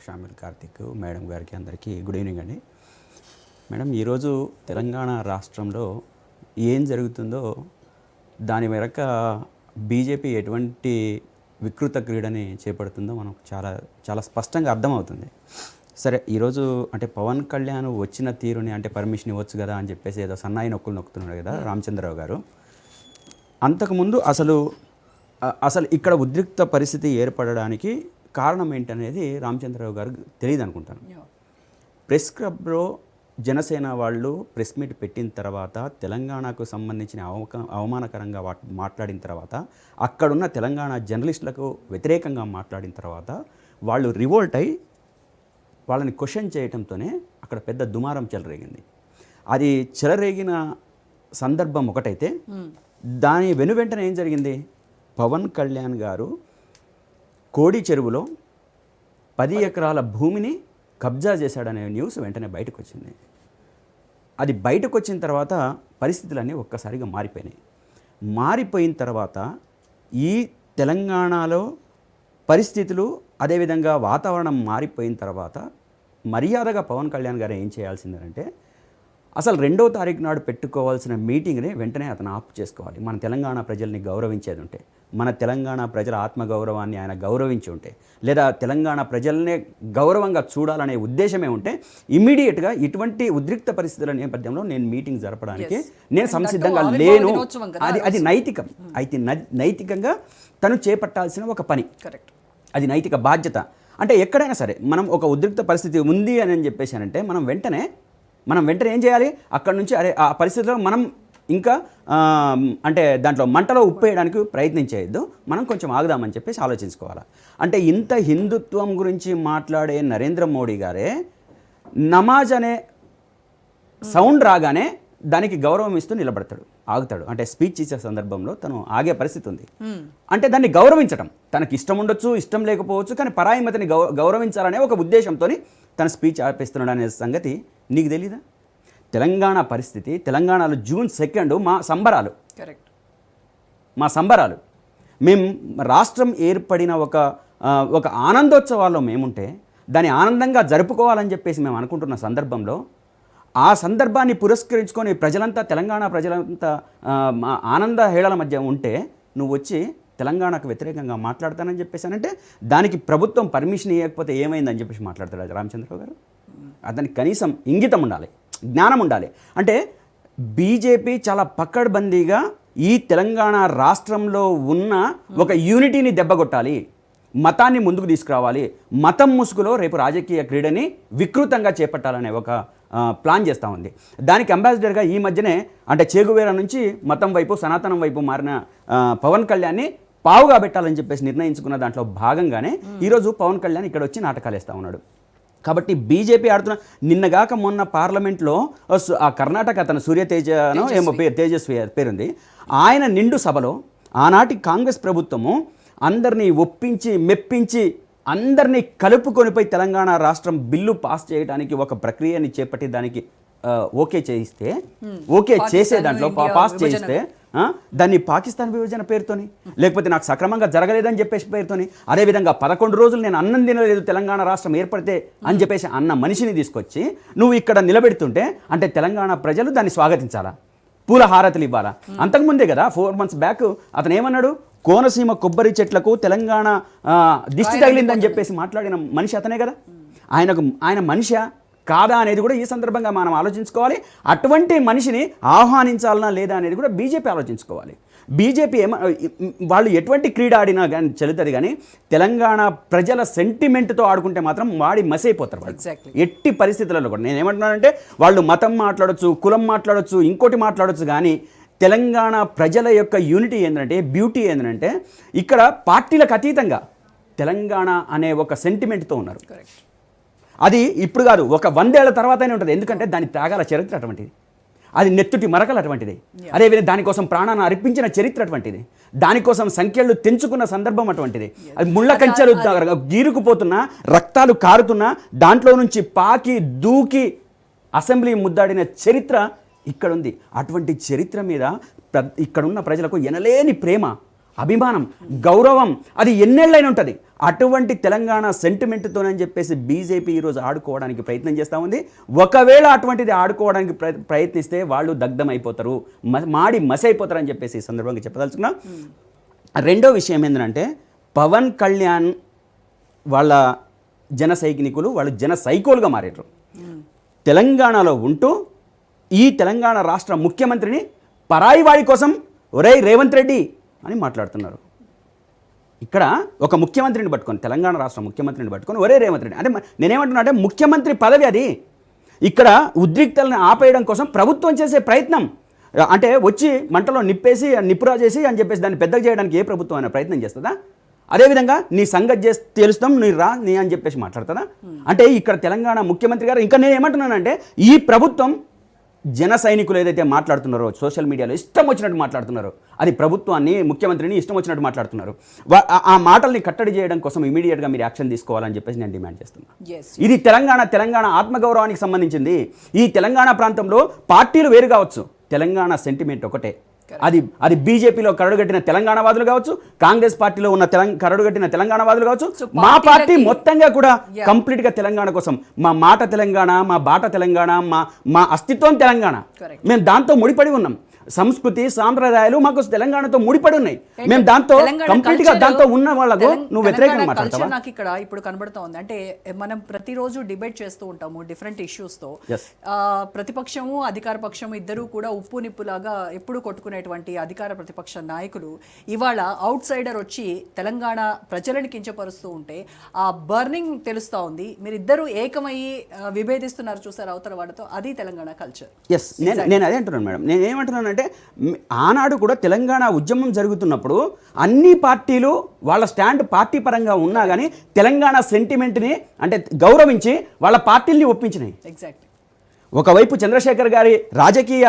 షామిల్ కార్తిక్ మేడం గారికి అందరికీ గుడ్ ఈవినింగ్ అండి. మేడం, ఈరోజు తెలంగాణ రాష్ట్రంలో ఏం జరుగుతుందో దాని మేరకు బీజేపీ ఎటువంటి వికృత క్రీడని చేపడుతుందో మనకు చాలా చాలా స్పష్టంగా అర్థమవుతుంది. సరే, ఈరోజు అంటే పవన్ కళ్యాణ్ వచ్చిన తీరుని అంటే పర్మిషన్ ఇవ్వచ్చు కదా అని చెప్పేసి ఏదో సన్నాయి నొక్కుతున్నాడు కదా రామచంద్రరావు గారు. అంతకుముందు అసలు ఇక్కడ ఉద్రిక్త పరిస్థితి ఏర్పడడానికి కారణం ఏంటనేది రామచంద్రరావు గారు తెలియదు అనుకుంటాను. ప్రెస్ క్లబ్లో జనసేన వాళ్ళు ప్రెస్ మీట్ పెట్టిన తర్వాత తెలంగాణకు సంబంధించిన అవమానకరంగా మాట్లాడిన తర్వాత, అక్కడున్న తెలంగాణ జర్నలిస్టులకు వ్యతిరేకంగా మాట్లాడిన తర్వాత వాళ్ళు రివోల్ట్ అయి వాళ్ళని క్వశ్చన్ చేయడంతోనే అక్కడ పెద్ద దుమారం చెలరేగింది. అది చెలరేగిన సందర్భం ఒకటైతే, దాని వెనువెంటనే ఏం జరిగింది, పవన్ కళ్యాణ్ గారు కోడి చెరువులో 10 ఎకరాల భూమిని కబ్జా చేశాడనే న్యూస్ వెంటనే బయటకు వచ్చింది. అది బయటకు వచ్చిన తర్వాత పరిస్థితులన్నీ ఒక్కసారిగా మారిపోయినాయి. మారిపోయిన తర్వాత ఈ తెలంగాణలో పరిస్థితులు అదేవిధంగా వాతావరణం మారిపోయిన తర్వాత మర్యాదగా పవన్ కళ్యాణ్ గారు ఏం చేయాల్సిందంటే అసలు 2వ తారీఖు నాడు పెట్టుకోవాల్సిన మీటింగ్ని వెంటనే అతను ఆపు చేసుకోవాలి. మన తెలంగాణ ప్రజల్ని గౌరవించేది ఉంటే, మన తెలంగాణ ప్రజల ఆత్మగౌరవాన్ని ఆయన గౌరవించి ఉంటే, లేదా తెలంగాణ ప్రజల్నే గౌరవంగా చూడాలనే ఉద్దేశమే ఉంటే ఇమ్మీడియట్గా ఇటువంటి ఉద్రిక్త పరిస్థితుల నేపథ్యంలో నేను మీటింగ్ జరపడానికి నేను సంసిద్ధంగా లేను. అది నైతికం. అయితే నైతికంగా తను చేపట్టాల్సిన ఒక పని, అది నైతిక బాధ్యత. అంటే ఎక్కడైనా సరే మనం ఒక ఉద్రిక్త పరిస్థితి ఉంది అని చెప్పేసానంటే మనం వెంటనే ఏం చేయాలి, అక్కడ నుంచి ఆ పరిస్థితిలో మనం ఇంకా అంటే దాంట్లో మంటలో ఉప్పేయడానికి ప్రయత్నించేయద్దు, మనం కొంచెం ఆగుదామని చెప్పేసి ఆలోచించుకోవాలి. అంటే ఇంత హిందుత్వం గురించి మాట్లాడే నరేంద్ర మోడీ గారే నమాజ్ అనే సౌండ్ రాగానే దానికి గౌరవం ఇస్తూ నిలబడతాడు, ఆగుతాడు. అంటే స్పీచ్ ఇచ్చే సందర్భంలో తను ఆగే పరిస్థితి ఉంది. అంటే దాన్ని గౌరవించడం, తనకి ఇష్టం ఉండొచ్చు, ఇష్టం లేకపోవచ్చు, కానీ పరాయిమతిని గౌరవించాలనే ఒక ఉద్దేశంతో తన స్పీచ్ ఆపేస్తున్నాడు అనే సంగతి నీకు తెలీదా? తెలంగాణ పరిస్థితి, తెలంగాణలో June 2 మా సంబరాలు, మేము రాష్ట్రం ఏర్పడిన ఒక ఆనందోత్సవాల్లో మేముంటే దాన్ని ఆనందంగా జరుపుకోవాలని చెప్పేసి మేము అనుకుంటున్న సందర్భంలో ఆ సందర్భాన్ని పురస్కరించుకొని తెలంగాణ ప్రజలంతా ఆనంద హేళల మధ్య ఉంటే నువ్వు వచ్చి తెలంగాణకు వ్యతిరేకంగా మాట్లాడతానని చెప్పేసానంటే దానికి ప్రభుత్వం పర్మిషన్ ఇవ్వకపోతే ఏమైందని చెప్పేసి మాట్లాడతాడు రామచంద్రరావు గారు. అతనికి కనీసం ఇంగితం ఉండాలి, జ్ఞానం ఉండాలి. అంటే బీజేపీ చాలా పక్కడ్బందీగా ఈ తెలంగాణ రాష్ట్రంలో ఉన్న ఒక యూనిటీని దెబ్బగొట్టాలి, మతాన్ని ముందుకు తీసుకురావాలి, మతం ముసుగులో రేపు రాజకీయ క్రీడని వికృతంగా చేపట్టాలనే ఒక ప్లాన్ చేస్తూ ఉంది. దానికి అంబాసిడర్గా ఈ మధ్యనే అంటే చేగువేరా నుంచి మతం వైపు సనాతనం వైపు మారిన పవన్ కళ్యాణ్ని పావుగా పెట్టాలని చెప్పేసి నిర్ణయించుకున్న దాంట్లో భాగంగానే ఈరోజు పవన్ కళ్యాణ్ ఇక్కడ వచ్చి నాటకాలు వేస్తూ ఉన్నాడు. కాబట్టి బీజేపీ ఆడుతున్న నిన్నగాక మొన్న పార్లమెంట్లో ఆ కర్ణాటక అతను సూర్యతేజనో ఏమో తేజస్వి పేరుంది, ఆయన నిండు సభలో ఆనాటి కాంగ్రెస్ ప్రభుత్వము అందరినీ ఒప్పించి మెప్పించి అందరినీ కలుపుకొనిపోయి తెలంగాణ రాష్ట్రం బిల్లు పాస్ చేయడానికి ఒక ప్రక్రియని చేపట్టి దానికి ఓకే చేసే దాంట్లో పాస్ చేయిస్తే దాన్ని పాకిస్తాన్ విభజన పేరుతోని, లేకపోతే నాకు సక్రమంగా జరగలేదని చెప్పేసి పేరుతోని, అదేవిధంగా 11 రోజులు నేను అన్నం తినలేదు తెలంగాణ రాష్ట్రం ఏర్పడితే అని చెప్పేసి అన్న మనిషిని తీసుకొచ్చి నువ్వు ఇక్కడ నిలబెడుతుంటే అంటే తెలంగాణ ప్రజలు దాన్ని స్వాగతించాలా, పూల హారతులు ఇవ్వాలా? అంతకుముందే కదా 4 months బ్యాక్ అతను ఏమన్నాడు, కోనసీమ కొబ్బరి చెట్లకు తెలంగాణ దిష్టి తగిలిందని చెప్పేసి మాట్లాడిన మనిషి అతనే కదా. ఆయన మనిషా కాదా అనేది కూడా ఈ సందర్భంగా మనం ఆలోచించుకోవాలి. అటువంటి మనిషిని ఆహ్వానించాలనా లేదా అనేది కూడా బీజేపీ ఆలోచించుకోవాలి. బీజేపీ వాళ్ళు ఎటువంటి క్రీడ ఆడినా కానీ చెల్లుతుంది, కానీ తెలంగాణ ప్రజల సెంటిమెంట్తో ఆడుకుంటే మాత్రం వాడి మసైపోతారు వాళ్ళు. ఎట్టి పరిస్థితులలో కూడా నేను ఏమంటున్నానంటే వాళ్ళు మతం మాట్లాడొచ్చు, కులం మాట్లాడొచ్చు, ఇంకోటి మాట్లాడొచ్చు, కానీ తెలంగాణ ప్రజల యొక్క యూనిటీ ఏంటంటే, బ్యూటీ ఏంటంటే ఇక్కడ పార్టీలకు అతీతంగా తెలంగాణ అనే ఒక సెంటిమెంట్తో ఉన్నారు. అది ఇప్పుడు కాదు, ఒక 100 ఏళ్ల తర్వాతనే ఉంటుంది. ఎందుకంటే దాని త్యాగాల చరిత్ర అటువంటిది, అది నెత్తుటి మరకలు అటువంటిది, అదేవిధంగా దానికోసం ప్రాణాన్ని అర్పించిన చరిత్ర అటువంటిది, దానికోసం సంఖ్యలు తెంచుకున్న సందర్భం అటువంటిది. అది ముళ్ళ కంచెలు గీరుకుపోతున్నా, రక్తాలు కారుతున్నా, దాంట్లో నుంచి పాకి దూకి అసెంబ్లీ ముద్దాడిన చరిత్ర ఇక్కడ ఉంది. అటువంటి చరిత్ర మీద ఇక్కడున్న ప్రజలకు ఎనలేని ప్రేమ, అభిమానం, గౌరవం అది ఎన్నేళ్ళైనా ఉంటుంది. అటువంటి తెలంగాణ సెంటిమెంట్తోనని చెప్పేసి బీజేపీ ఈరోజు ఆడుకోవడానికి ప్రయత్నం చేస్తూ ఉంది. ఒకవేళ అటువంటిది ఆడుకోవడానికి ప్రయత్నిస్తే వాళ్ళు దగ్ధమైపోతారు, మాడి మసైపోతారని చెప్పేసి ఈ సందర్భంగా చెప్పదలుచుకున్నా. రెండో విషయం ఏంటంటే పవన్ కళ్యాణ్ వాళ్ళ జన సైనికులు, వాళ్ళు జన సైకోలుగా మారారు. తెలంగాణలో ఉంటూ ఈ తెలంగాణ రాష్ట్ర ముఖ్యమంత్రిని పరాయి వాడి కోసం ఒరే రేవంత్ రెడ్డి అని మాట్లాడుతున్నారు. ఇక్కడ ఒక ముఖ్యమంత్రిని పట్టుకొని, తెలంగాణ రాష్ట్ర ముఖ్యమంత్రిని పట్టుకొని ఒరే రేవంత్ రెడ్డి అంటే నేనేమంటున్నా అంటే ముఖ్యమంత్రి పదవి అది. ఇక్కడ ఉద్రిక్తలను ఆపేయడం కోసం ప్రభుత్వం చేసే ప్రయత్నం, అంటే వచ్చి మంటలో నిప్పురా చేసి అని చెప్పేసి దాన్ని పెద్దగా చేయడానికి ఏ ప్రభుత్వం అయినా ప్రయత్నం చేస్తుందా? అదేవిధంగా నీ సంగతి చేసి తెలుస్తాం, నీ రా నీ అని చెప్పేసి మాట్లాడుతుందా? అంటే ఇక్కడ తెలంగాణ ముఖ్యమంత్రి గారు, ఇంకా నేను ఏమంటున్నానంటే ఈ ప్రభుత్వం జన సైనికులు ఏదైతే మాట్లాడుతున్నారో సోషల్ మీడియాలో ఇష్టం వచ్చినట్టు మాట్లాడుతున్నారో, అది ప్రభుత్వాన్ని ముఖ్యమంత్రిని ఇష్టం వచ్చినట్టు మాట్లాడుతున్నారు. ఆ మాటల్ని కట్టడి చేయడం కోసం ఇమీడియట్గా మీరు యాక్షన్ తీసుకోవాలని చెప్పేసి నేను డిమాండ్ చేస్తున్నాను. ఇది తెలంగాణ ఆత్మగౌరవానికి సంబంధించింది. ఈ తెలంగాణ ప్రాంతంలో పార్టీలు వేరు కావచ్చు, తెలంగాణ సెంటిమెంట్ ఒకటే. అది బీజేపీలో కరడుగట్టిన తెలంగాణ వాదులు కావచ్చు, కాంగ్రెస్ పార్టీలో ఉన్న కరడుగట్టిన తెలంగాణ వాదులు కావచ్చు, మా పార్టీ మొత్తంగా కూడా కంప్లీట్ గా తెలంగాణ కోసం, మా మాట తెలంగాణ, మా బాట తెలంగాణ, మా అస్తిత్వం తెలంగాణ, మేము దాంతో ముడిపడి ఉన్నాం. సంస్కృతి సాంప్రదాయాలు మాకు తెలంగాణతో ముడిపడి ఉన్నాయి. మేము దాంతో కంప్లీట్ గా దాంతో ఉన్న వాళ్ళకు నువ్వు వ్యతిరేకంగా మాట్లాడతావా? నాకు ఇక్కడ ఇప్పుడు కనబడుతూ ఉంది అంటే మనం ప్రతిరోజు డిబేట్ చేస్తూ ఉంటాము డిఫరెంట్ ఇష్యూస్ తో. ప్రతిపక్షము అధికార పక్షము ఇద్దరు కూడా ఉప్పు నిప్పులాగా ఎప్పుడు కొట్టుకునేటువంటి అధికార ప్రతిపక్ష నాయకులు ఇవాళ అవుట్ సైడర్ వచ్చి తెలంగాణ ప్రజలను కించపరుస్తూ ఉంటే ఆ బర్నింగ్ తెలుస్తూ ఉంది. మీరిద్దరూ ఏకమయ్యి విభేదిస్తున్నారు చూసారు అవతల వాడితో. అది తెలంగాణ కల్చర్. ఎస్, నేను అదే అంటున్నాను మేడం. నేను ఏమంటున్నాను అంటే ఆనాడు కూడా తెలంగాణ ఉద్యమం జరుగుతున్నప్పుడు అన్ని పార్టీలు వాళ్ళ స్టాండ్ పార్టీ పరంగా ఉన్నా కానీ తెలంగాణ సెంటిమెంట్ని అంటే గౌరవించి వాళ్ళ పార్టీల్ని ఒప్పించినాయి. ఎగ్జాక్ట్లీ. ఒకవైపు చంద్రశేఖర్ గారి రాజకీయ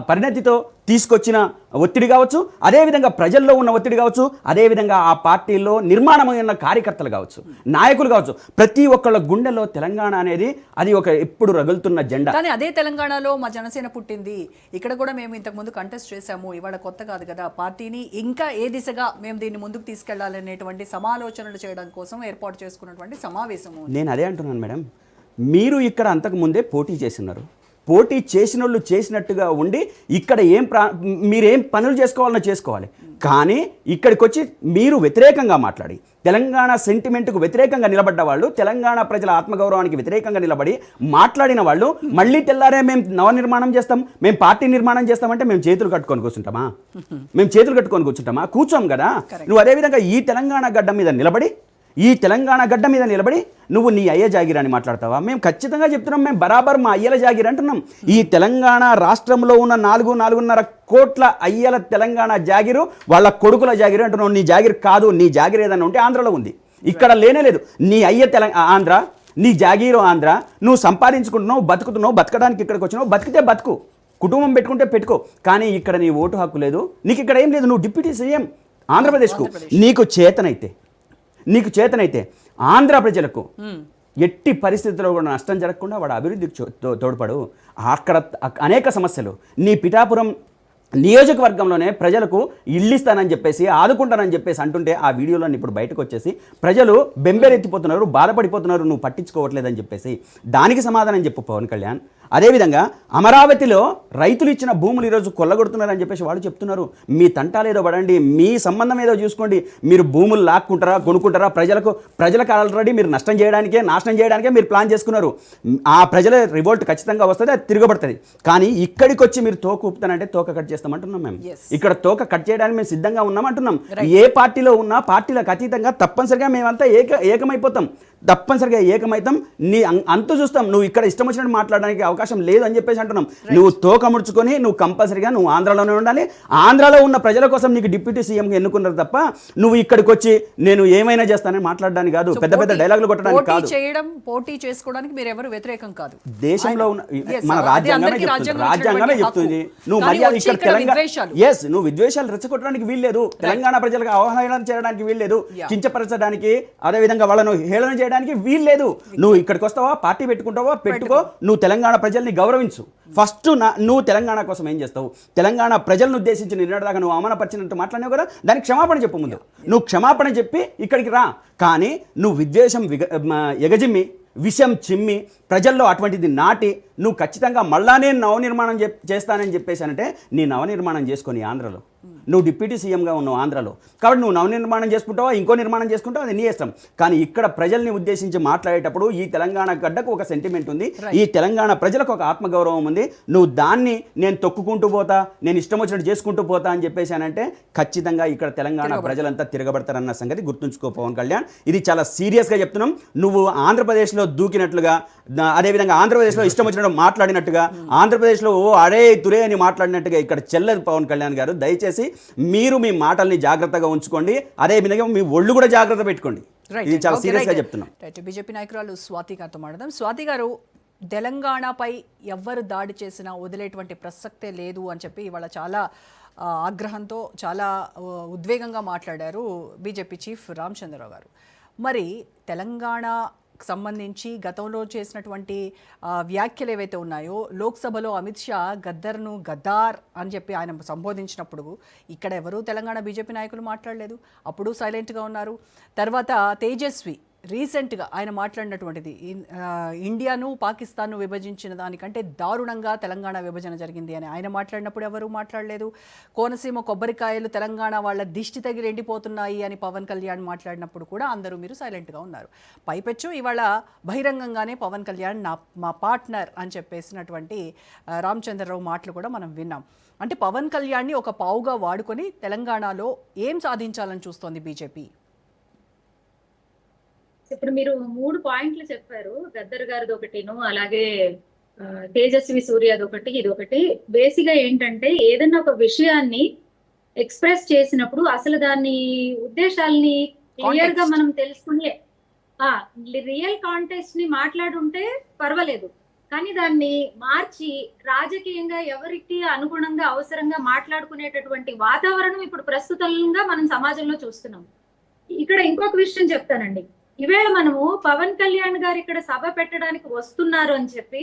పరిణతితో తీసుకొచ్చిన ఒత్తిడి కావచ్చు, అదేవిధంగా ప్రజల్లో ఉన్న ఒత్తిడి కావచ్చు, అదేవిధంగా ఆ పార్టీల్లో నిర్మాణమైన కార్యకర్తలు కావచ్చు, నాయకులు కావచ్చు, ప్రతి ఒక్కళ్ళ గుండెల్లో తెలంగాణ అనేది అది ఒక ఎప్పుడు రగులుతున్న జెండా. కానీ అదే తెలంగాణలో మా జనసేన పుట్టింది, ఇక్కడ కూడా మేము ఇంతకుముందు కంటెస్ట్ చేశాము, ఇవాళ కొత్త కాదు కదా, పార్టీని ఇంకా ఏ దిశగా మేము దీన్ని ముందుకు తీసుకెళ్లాలనేటువంటి సమాలోచనలు చేయడం కోసం ఏర్పాటు చేసుకున్నటువంటి సమావేశము. నేను అదే అంటున్నాను మేడం, మీరు ఇక్కడ అంతకుముందే పోటీ చేసినారు, పోటీ చేసిన వాళ్ళు చేసినట్టుగా ఉండి ఇక్కడ మీరేం పనులు చేసుకోవాలన్నా చేసుకోవాలి. కానీ ఇక్కడికి వచ్చి మీరు వ్యతిరేకంగా మాట్లాడి తెలంగాణ సెంటిమెంట్కు వ్యతిరేకంగా నిలబడ్డ వాళ్ళు, తెలంగాణ ప్రజల ఆత్మగౌరవానికి వ్యతిరేకంగా నిలబడి మాట్లాడిన వాళ్ళు మళ్ళీ తెల్లారే మేము నవనిర్మాణం చేస్తాం, మేము పార్టీ నిర్మాణం చేస్తామంటే మేము చేతులు కట్టుకొని కూర్చుంటామా? మేము చేతులు కట్టుకొని కూర్చుంటామా? కూర్చోం కదా. నువ్వు అదేవిధంగా ఈ తెలంగాణ గడ్డ మీద నిలబడి నువ్వు నీ అయ్య జాగిర్ అని మాట్లాడతావా? మేము ఖచ్చితంగా చెప్తున్నాం, మేము బరాబర్ మా అయ్యల జాగిర్ అంటున్నాం. ఈ తెలంగాణ రాష్ట్రంలో ఉన్న 4.5 కోట్ల అయ్యల తెలంగాణ జాగిరు వాళ్ళ కొడుకుల జాగిరు అంటున్నాం. నీ జాగిర్ కాదు. నీ జాగిర్ ఏదన్నా ఉంటే ఆంధ్రలో ఉంది, ఇక్కడ లేనే లేదు. నీ అయ్య ఆంధ్ర, నీ జాగీరు ఆంధ్ర. నువ్వు సంపాదించుకుంటున్నావు, బతుకుతున్నావు, బతకడానికి ఇక్కడికి వచ్చినావు, బతికితే బతుకు, కుటుంబం పెట్టుకుంటే పెట్టుకో, కానీ ఇక్కడ నీ ఓటు హక్కు లేదు, నీకు ఇక్కడ ఏం లేదు. నువ్వు డిప్యూటీ సీఎం ఆంధ్రప్రదేశ్కు. నీకు చేతనైతే ఆంధ్ర ప్రజలకు ఎట్టి పరిస్థితుల్లో కూడా నష్టం జరగకుండా వాడు అభివృద్ధికి తోడ్పడు. అక్కడ అనేక సమస్యలు, నీ పిఠాపురం నియోజకవర్గంలోనే ప్రజలకు ఇల్లు ఇస్తానని చెప్పేసి ఆదుకుంటానని చెప్పేసి అంటుంటే ఆ వీడియోలన్నీ ఇప్పుడు బయటకు వచ్చేసి ప్రజలు బెంబేరెత్తిపోతున్నారు, బాధపడిపోతున్నారు, నువ్వు పట్టించుకోవట్లేదని చెప్పేసి. దానికి సమాధానం చెప్పు పవన్ కళ్యాణ్. అదేవిధంగా అమరావతిలో రైతులు ఇచ్చిన భూములు ఈరోజు కొల్లగొడుతున్నారని చెప్పేసి వాళ్ళు చెప్తున్నారు. మీ తంటాలేదో పడండి, మీ సంబంధం ఏదో చూసుకోండి. మీరు భూములు లాక్కుంటారా, కొనుక్కుంటారా? ప్రజలకు ఆల్రెడీ మీరు నాశనం చేయడానికే మీరు ప్లాన్ చేసుకున్నారు. ఆ ప్రజల రివోల్ట్ ఖచ్చితంగా వస్తుంది, అది తిరగబడుతుంది. కానీ ఇక్కడికి వచ్చి మీరు తోక ఊపుతానంటే తోక కట్ చేస్తామంటున్నాం. మేము ఇక్కడ తోక కట్ చేయడానికి మేము సిద్ధంగా ఉన్నామంటున్నాం. ఏ పార్టీలో ఉన్నా పార్టీలకు అతీతంగా తప్పనిసరిగా మేమంతా ఏకమైపోతాం, తప్పనిసరిగా ఏకమైతాం. నీ అంతు చూస్తాం. నువ్వు ఇక్కడ ఇష్టం వచ్చినట్టు మాట్లాడడానికి అవకాశం లేదు అని చెప్పేసి అంటున్నాం. నువ్వు తోక ముడుచుకొని నువ్వు కంపల్సరిగా నువ్వు ఆంధ్రాలోనే ఉండాలి. ఆంధ్రాలో ఉన్న ప్రజల కోసం నీకు డిప్యూటీ సీఎంగా ఎన్నుకున్నారు తప్ప నువ్వు ఇక్కడికి వచ్చి నేను ఏమైనా చేస్తానని మాట్లాడడానికి కాదు, పెద్ద డైలాగులు కొట్టడానికి కాదు. పోటీ చేసుకోవడానికి మీరు ఎవరు వ్యతిరేకం కాదు. దేశంలో ఉన్న మన రాజ్యాంగమే చెప్తుంది. నువ్వు మర్యాద ఇక్కడ తెలంగాణ నువ్వు విద్వేషాలు రెచ్చగొట్టడానికి వీల్లేదు, తెలంగాణ ప్రజలకు అవహేళన చేయడానికి వీల్లేదు, కించపరచడానికి అదేవిధంగా వాళ్ళను హేళన చేయడానికి వీల్లేదు. నువ్వు ఇక్కడికి వస్తావా, పార్టీ పెట్టుకుంటావా, పెట్టుకో. నువ్వు తెలంగాణ ప్రజల్ని గౌరవించు. ఫస్ట్ నువ్వు తెలంగాణ కోసం ఏం చేస్తావు? తెలంగాణ ప్రజలను ఉద్దేశించి నిన్నటిదాకా నువ్వు అవమానపరిచినట్టు మాట్లాడినావు కదా, దానికి క్షమాపణ చెప్పు. ముందు నువ్వు క్షమాపణ చెప్పి ఇక్కడికి రా. కానీ నువ్వు విద్వేషం ఎగజిమ్మి, విషం చిమ్మి, ప్రజల్లో అటువంటిది నాటి నువ్వు ఖచ్చితంగా మళ్ళా నేను నవనిర్మాణం చేస్తానని చెప్పేసానంటే నీ నవనిర్మాణం చేసుకొని ఆంధ్రలో నువ్వు డిప్యూటీ సీఎంగా ఉన్నావు ఆంధ్రలో. కాబట్టి నువ్వు నవనిర్మాణం చేసుకుంటావా, ఇంకో నిర్మాణం చేసుకుంటావా, అది నీ ఇష్టం. కానీ ఇక్కడ ప్రజల్ని ఉద్దేశించి మాట్లాడేటప్పుడు ఈ తెలంగాణ గడ్డకు ఒక సెంటిమెంట్ ఉంది, ఈ తెలంగాణ ప్రజలకు ఒక ఆత్మగౌరవం ఉంది. నువ్వు దాన్ని నేను తొక్కుకుంటూ పోతా, నేను ఇష్టం వచ్చినట్టు చేసుకుంటూ పోతా అని చెప్పేసానంటే ఖచ్చితంగా ఇక్కడ తెలంగాణ ప్రజలంతా తిరగబడతారన్న సంగతి గుర్తుంచుకో పవన్ కళ్యాణ్. ఇది చాలా సీరియస్గా చెప్తున్నాం. నువ్వు ఆంధ్రప్రదేశ్లో దూకినట్లుగా, అదేవిధంగా ఆంధ్రప్రదేశ్లో ఇష్టం వచ్చినట్టు మాట్లాడినట్టుగా, ఆంధ్రప్రదేశ్లో అరే తురే అని మాట్లాడినట్టుగా ఇక్కడ చెల్లదు పవన్ కళ్యాణ్ గారు. దయచేసి మీరు మీ మాటల్ని జాగ్రత్తగా ఉంచుకోండి, అదేవిధంగా మీ ఒళ్ళు కూడా జాగ్రత్త పెట్టుకోండి. ఇది చాలా సీరియస్గా చెప్తున్నాం. బీజేపీ నాయకురాలు స్వాతి గారితో మాట్లాడదాం. స్వాతి గారు, తెలంగాణపై ఎవ్వరు దాడి చేసినా వదిలేటువంటి ప్రసక్తే లేదు అని చెప్పి ఇవాళ చాలా ఆగ్రహంతో చాలా ఉద్వేగంగా మాట్లాడారు బీజేపీ చీఫ్ రామచంద్రరావు గారు. మరి తెలంగాణకు సంబంధించి గతంలో చేసినటువంటి వ్యాఖ్యలు ఏవైతే ఉన్నాయో, లోక్సభలో అమిత్ షా గద్దర్ను గద్దార్ అని చెప్పి ఆయన సంబోధించినప్పుడు ఇక్కడ ఎవరు తెలంగాణ బీజేపీ నాయకులు మాట్లాడలేదు, అప్పుడు సైలెంట్గా ఉన్నారు. తర్వాత తేజస్వి రీసెంట్గా ఆయన మాట్లాడినటువంటిది ఇండియాను పాకిస్తాన్ను విభజించిన దానికంటే దారుణంగా తెలంగాణ విభజన జరిగింది అని ఆయన మాట్లాడినప్పుడు ఎవరు మాట్లాడలేదు. కోనసీమ కొబ్బరికాయలు తెలంగాణ వాళ్ళ దిష్టి తగిలి ఎండిపోతున్నాయి అని పవన్ కళ్యాణ్ మాట్లాడినప్పుడు కూడా అందరూ మీరు సైలెంట్గా ఉన్నారు. పైపెచ్చు ఇవాళ బహిరంగంగానే పవన్ కళ్యాణ్ మా పార్ట్నర్ అని చెప్పేసినటువంటి రామచంద్రరావు మాటలు కూడా మనం విన్నాం. అంటే పవన్ కళ్యాణ్ని ఒక పావుగా వాడుకొని తెలంగాణలో ఏం సాధించాలని చూస్తోంది బీజేపీ? ఇప్పుడు మీరు 3 పాయింట్లు చెప్పారు, గద్దర్ గారిది ఒకటిను, అలాగే తేజస్వి సూర్యది ఒకటి, ఇది ఒకటి. బేసిక్ గా ఏంటంటే ఏదైనా ఒక విషయాన్ని ఎక్స్ప్రెస్ చేసినప్పుడు అసలు దాని ఉద్దేశాలని క్లియర్ గా మనం తెలుసుకునే రియల్ కాంటెక్స్ట్ ని మాట్లాడుంటే పర్వాలేదు, కానీ దాన్ని మార్చి రాజకీయంగా ఎవరికి అనుగుణంగా అవసరంగా మాట్లాడుకునేటటువంటి వాతావరణం ఇప్పుడు ప్రస్తుతంగా మనం సమాజంలో చూస్తున్నాం. ఇక్కడ ఇంకొక విషయం చెప్తానండి. ఈవేళ మనము పవన్ కళ్యాణ్ గారు ఇక్కడ సభ పెట్టడానికి వస్తున్నారు అని చెప్పి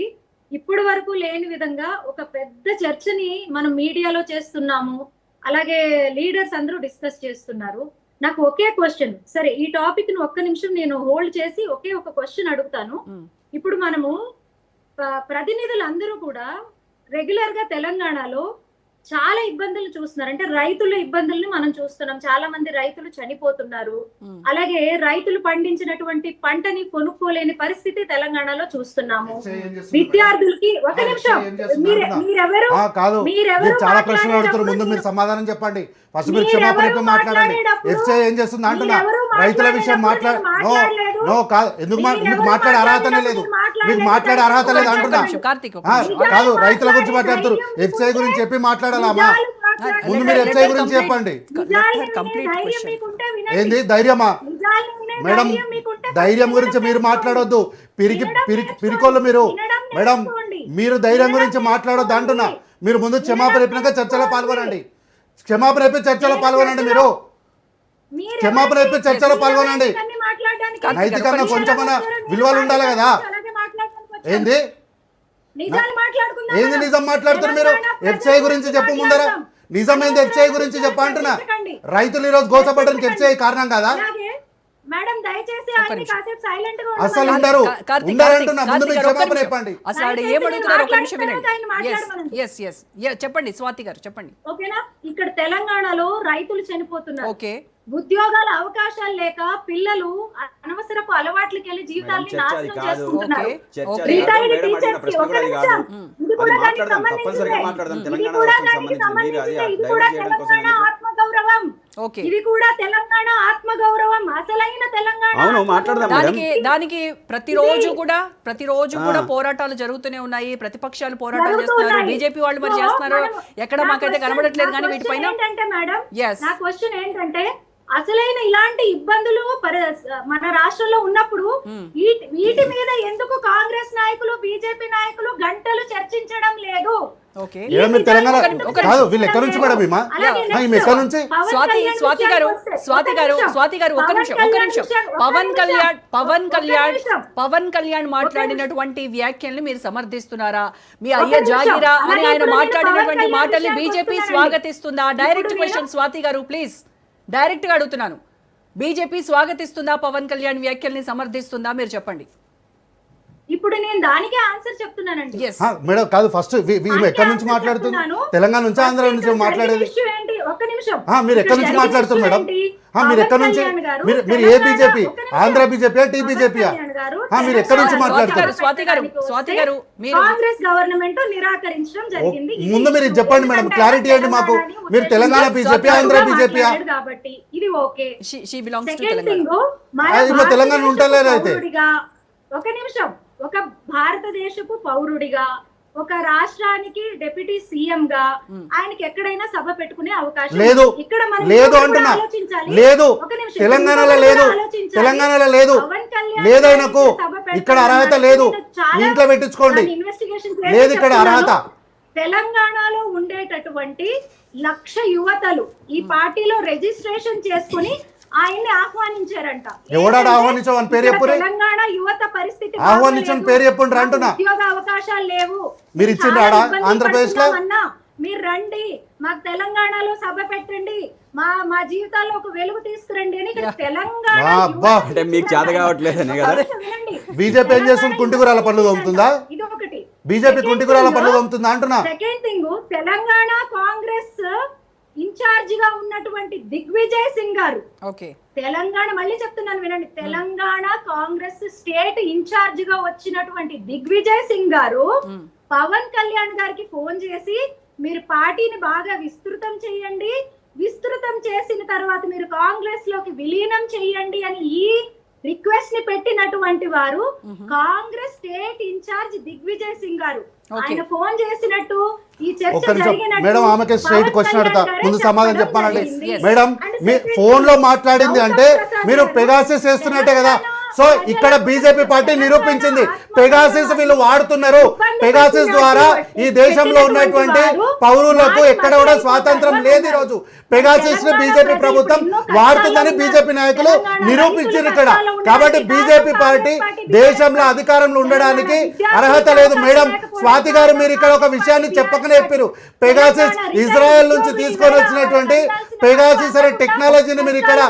ఇప్పటి వరకు లేని విధంగా ఒక పెద్ద చర్చని మనం మీడియాలో చేస్తున్నాము, అలాగే లీడర్స్ అందరూ డిస్కస్ చేస్తున్నారు. నాకు ఒకే క్వశ్చన్, సరే ఈ టాపిక్ ను ఒక్క నిమిషం నేను హోల్డ్ చేసి ఒకే ఒక క్వశ్చన్ అడుగుతాను. ఇప్పుడు మనము ప్రతినిధులందరూ కూడా రెగ్యులర్ గా తెలంగాణలో చాలా ఇబ్బందులు చూస్తున్నారు. అంటే రైతుల ఇబ్బందుల్ని మనం చూస్తున్నాం, చాలా మంది రైతులు చనిపోతున్నారు. అలాగే రైతులు పండించినటువంటి పంటని కొనుక్కోలేని పరిస్థితి తెలంగాణలో చూస్తున్నాము. విద్యార్థులకి ఒక నిమిషం, మీరెవరు చాలా ప్రశ్నలు అడుగుతారు, ముందు మీరు సమాధానం చెప్పండి. ఫస్ట్ మీరు క్షమాపణ మాట్లాడండి. ఎఫ్సిఐ ఏం చేస్తుంది అంటున్నా, రైతుల విషయం కాదు, ఎందుకు మీకు మాట్లాడే అర్హతనే లేదు, మీకు మాట్లాడే అర్హత లేదు అంటున్నా. కాదు, రైతుల గురించి మాట్లాడుతారు, ఎఫ్సిఐ గురించి చెప్పి మాట్లాడాలమ్మా. ముందు మీరు ఎఫ్సిఐ గురించి చెప్పండి. ఏంది ధైర్యమా మేడం? ధైర్యం గురించి మీరు మాట్లాడొద్దు, పిరికోళ్ళు మీరు మేడం, మీరు ధైర్యం గురించి మాట్లాడొద్దు అంటున్నా. మీరు ముందు క్షమాపణ చెప్పినాక చర్చలో పాల్గొనండి. క్షమాపణ చెప్పి చర్చలో పాల్గొనండి. మీరు క్షమాపణ చెప్పి చర్చలో పాల్గొనండి. నైతికంగా కొంచెమన్నా విలువలు ఉండాలి కదా. ఏంది ఏంది నిజం మాట్లాడుతున్నారు మీరు? ఎఫ్సిఐ గురించి చెప్పు ముందర. నిజమైంది ఎఫ్సిఐ గురించి చెప్పంటున్నా. రైతులు ఈరోజు గోసపడడానికి ఎఫ్సిఐ కారణం కదా? అసలు ఉండరు ఉండాలంటున్నా. ముందు మీరు క్షమాపణ చెప్పండి. చెప్పండి స్వాతి గారు, చెప్పండి. ఓకేనా? ఇక్కడ తెలంగాణలో రైతులు చనిపోతున్నారు. ఓకే, ఉద్యోగాల అవకాశాలు లేక పిల్లలు అనవసరపు అలవాట్లకి వెళ్ళి జీవితాన్ని నాశనం చేసుకుంటున్నారు. రిటైర్డ్ టీచర్స్ కి ఒక నిమిషం, ఇది కూడా దానికి సంబంధించింది, ఇది కూడా తెలంగాణ ఆత్మగౌరవం. ఇది కూడా తెలంగాణ ఆత్మగౌరవం, అసలైన తెలంగాణ. దానికి ప్రతిరోజు కూడా పోరాటాలు జరుగుతూనే ఉన్నాయి, ప్రతిపక్షాలు పోరాటాలు చేస్తున్నారు, బీజేపీ వాళ్ళు మరి చేస్తున్నారు. ఎక్కడ మాకైతే కనబడట్లేదు. కానీ వీటిపైన మేడం నా క్వశ్చన్ ఏంటంటే, అసలైన ఇలాంటి ఇబ్బందులు మన రాష్ట్రంలో ఉన్నప్పుడు వీటి మీద ఎందుకు కాంగ్రెస్ నాయకులు బీజేపీ నాయకులు గంటలు చర్చించడం లేదు? పవన్ కళ్యాణ్ మాట్లాడినటువంటి వ్యాఖ్యల్ని మీరు సమర్థిస్తున్నారా? మీ అయ్య జాగిరా అని ఆయన మాట్లాడినటువంటి మాటల్ని బీజేపీ స్వాగతిస్తుందా? డైరెక్ట్ క్వశ్చన్ స్వాతి గారు, ప్లీజ్ డైరెక్ట్ గా అడుగుతున్నాను. బీజేపీ స్వాగతిస్తుందా? పవన్ కళ్యాణ్ వ్యాఖ్యల్ని సమర్థిస్తుందా? మీరు చెప్పండి. ఇప్పుడు నేను దానికే ఆన్సర్ చెప్తున్నానండి. మేడం కాదు, ఫస్ట్ ఎక్కడి నుంచి మాట్లాడుతుంది? తెలంగాణ నుంచి, ఆంధ్ర నుంచి మాట్లాడేది? ఒక్క నిమిషం, మీరు ఎక్కడి నుంచి మాట్లాడుతున్నారు మేడం? మీరు ఎక్కడి నుంచి? మీరు ఏ బీజేపీ? ఆంధ్ర బీజేపీయా, టీ బీజేపీయా? మీరు ఎక్కడి నుంచి మాట్లాడుతున్నారు? కాంగ్రెస్ గవర్నమెంట్ నిరాకరించడం జరిగింది. ముందు మీరు చెప్పండి మేడం, క్లారిటీ ఏంటి మాకు? మీరు తెలంగాణ బీజేపీ, ఆంధ్ర బీజేపీయా? కాబట్టి ఇది ఓకే. తెలంగాణ ఉంటలేదు అయితే. ఒక నిమిషం, ఒక భారతదేశపు పౌరుడిగా ఒక రాష్ట్రానికి డిప్యూటీ సీఎం గా ఆయనకి ఎక్కడైనా సభ పెట్టుకునే అవకాశం లేదు. ఉంది. ఇక్కడ మనం లేదు ఇంకొకటి అంటున్నా. కూడా ఆలోచించాలి. లేదు. ఒక నిమిషం. తెలంగాణలో ఇంకొకటి లేదు. కూడా ఆలోచించాలి. తెలంగాణలో లేదు. పవన్ కళ్యాణ్ లేదు ఆయనకు. గారికి సభ పెడతామన్నారు. ఇక్కడ అర్హత లేదు. చాలా మీ ఇంట్లో పెట్టించుకోండి. దాని ఇన్వెస్టిగేషన్ చేసి లేదు ఇక్కడ చెప్తున్నాను. అర్హత. తెలంగాణలో ఉండేటటువంటి 1,00,000 యువతలు ఈ పార్టీలో రిజిస్ట్రేషన్ చేసుకుని ఆయన్ని ఆహ్వానించారంట. ఎవడాడు ఆహ్వానించావు అని పేరు ఇక్కడ చెప్పురే. తెలంగాణ యువత పరిస్థితి ఆహ్వానించిన బాగోలేదు. పేరు చెప్పుండ్రు అంటున్నా. ఉద్యోగ అవకాశాలు లేవు. మీరు ఇచ్చిండ్రు చాలా ఆడ ఇబ్బందులు ఆంధ్రప్రదేశ్ లో? పడుతున్నామన్నా. మీరు రండి, మాకు తెలంగాణలో సభ పెట్టండి, మా జీవితాల్లో ఒక వెలుగు తీసుకురండి అని ఇక్కడ తెలంగాణ అబ్బా. యువత అంటే మీకు చేత కావట్లేదనే కదా. వినండి. బీజేపీ ఏం చేస్తుంది? కుంటికూరాల పనులు తోముతుందా? ఇది ఒకటి. బీజేపీ కుంటికూరాల పనులు తోముతుందా అంటున్నా. Second thing, Telangana Congress in charge గా ఉన్నటువంటి దిగ్విజయ్ సింగ్ గారు, ఓకే తెలంగాణ మళ్ళీ చెప్తున్నాను వినండి, తెలంగాణ కాంగ్రెస్ స్టేట్ ఇన్ఛార్జ్ గా వచ్చినటువంటి దిగ్విజయ్ సింగ్ గారు పవన్ కళ్యాణ్ గారికి ఫోన్ చేసి మీరు పార్టీని బాగా విస్తృతం చేయండి, విస్తృతం చేసిన తర్వాత మీరు కాంగ్రెస్ లోకి విలీనం చేయండి అని ఈ రిక్వెస్ట్ ని పెట్టినటువంటి వారు కాంగ్రెస్ స్టేట్ ఇన్ఛార్జ్ దిగ్విజయ్ సింగ్ గారు. ఆయన ఫోన్ చేసినట్టు ఈ చర్చ ఒక్క నిమిషం జరిగినట్టు మేడం, ఆమెకి స్ట్రైట్ పవన్ క్వశ్చన్ అడతా, కళ్యాణ్ గారే ముందు సమాధానం చెప్పడం చెప్పానండి. జరిగింది. Madam And me second phone లో thing, మాట్లాడింది అంటే మీరు పెగాసిస్ చేస్తున్నట్టే కదా. సో ఇక్కడ బీజేపీ పార్టీ నిరూపించింది పెగాసిస్ వీళ్ళు వాడుతున్నారు. పెగాసిస్ ద్వారా ఈ దేశంలో ఉన్నటువంటి పౌరులకు ఎక్కడ కూడా స్వాతంత్రం లేదు. ఈ రోజు పెగాసిస్ ని బీజేపీ ప్రభుత్వం వాడుతుందని బీజేపీ నాయకులు నిరూపించారు ఇక్కడ. కాబట్టి బీజేపీ పార్టీ దేశంలో అధికారంలో ఉండడానికి అర్హత లేదు. మేడం స్వాతి గారు మీరు ఇక్కడ ఒక విషయాన్ని చెప్పకనే చెప్పారు. పెగాసిస్ ఇజ్రాయెల్ నుంచి తీసుకొని వచ్చినటువంటి పెగాసిస్ అనే టెక్నాలజీని మీరు ఇక్కడ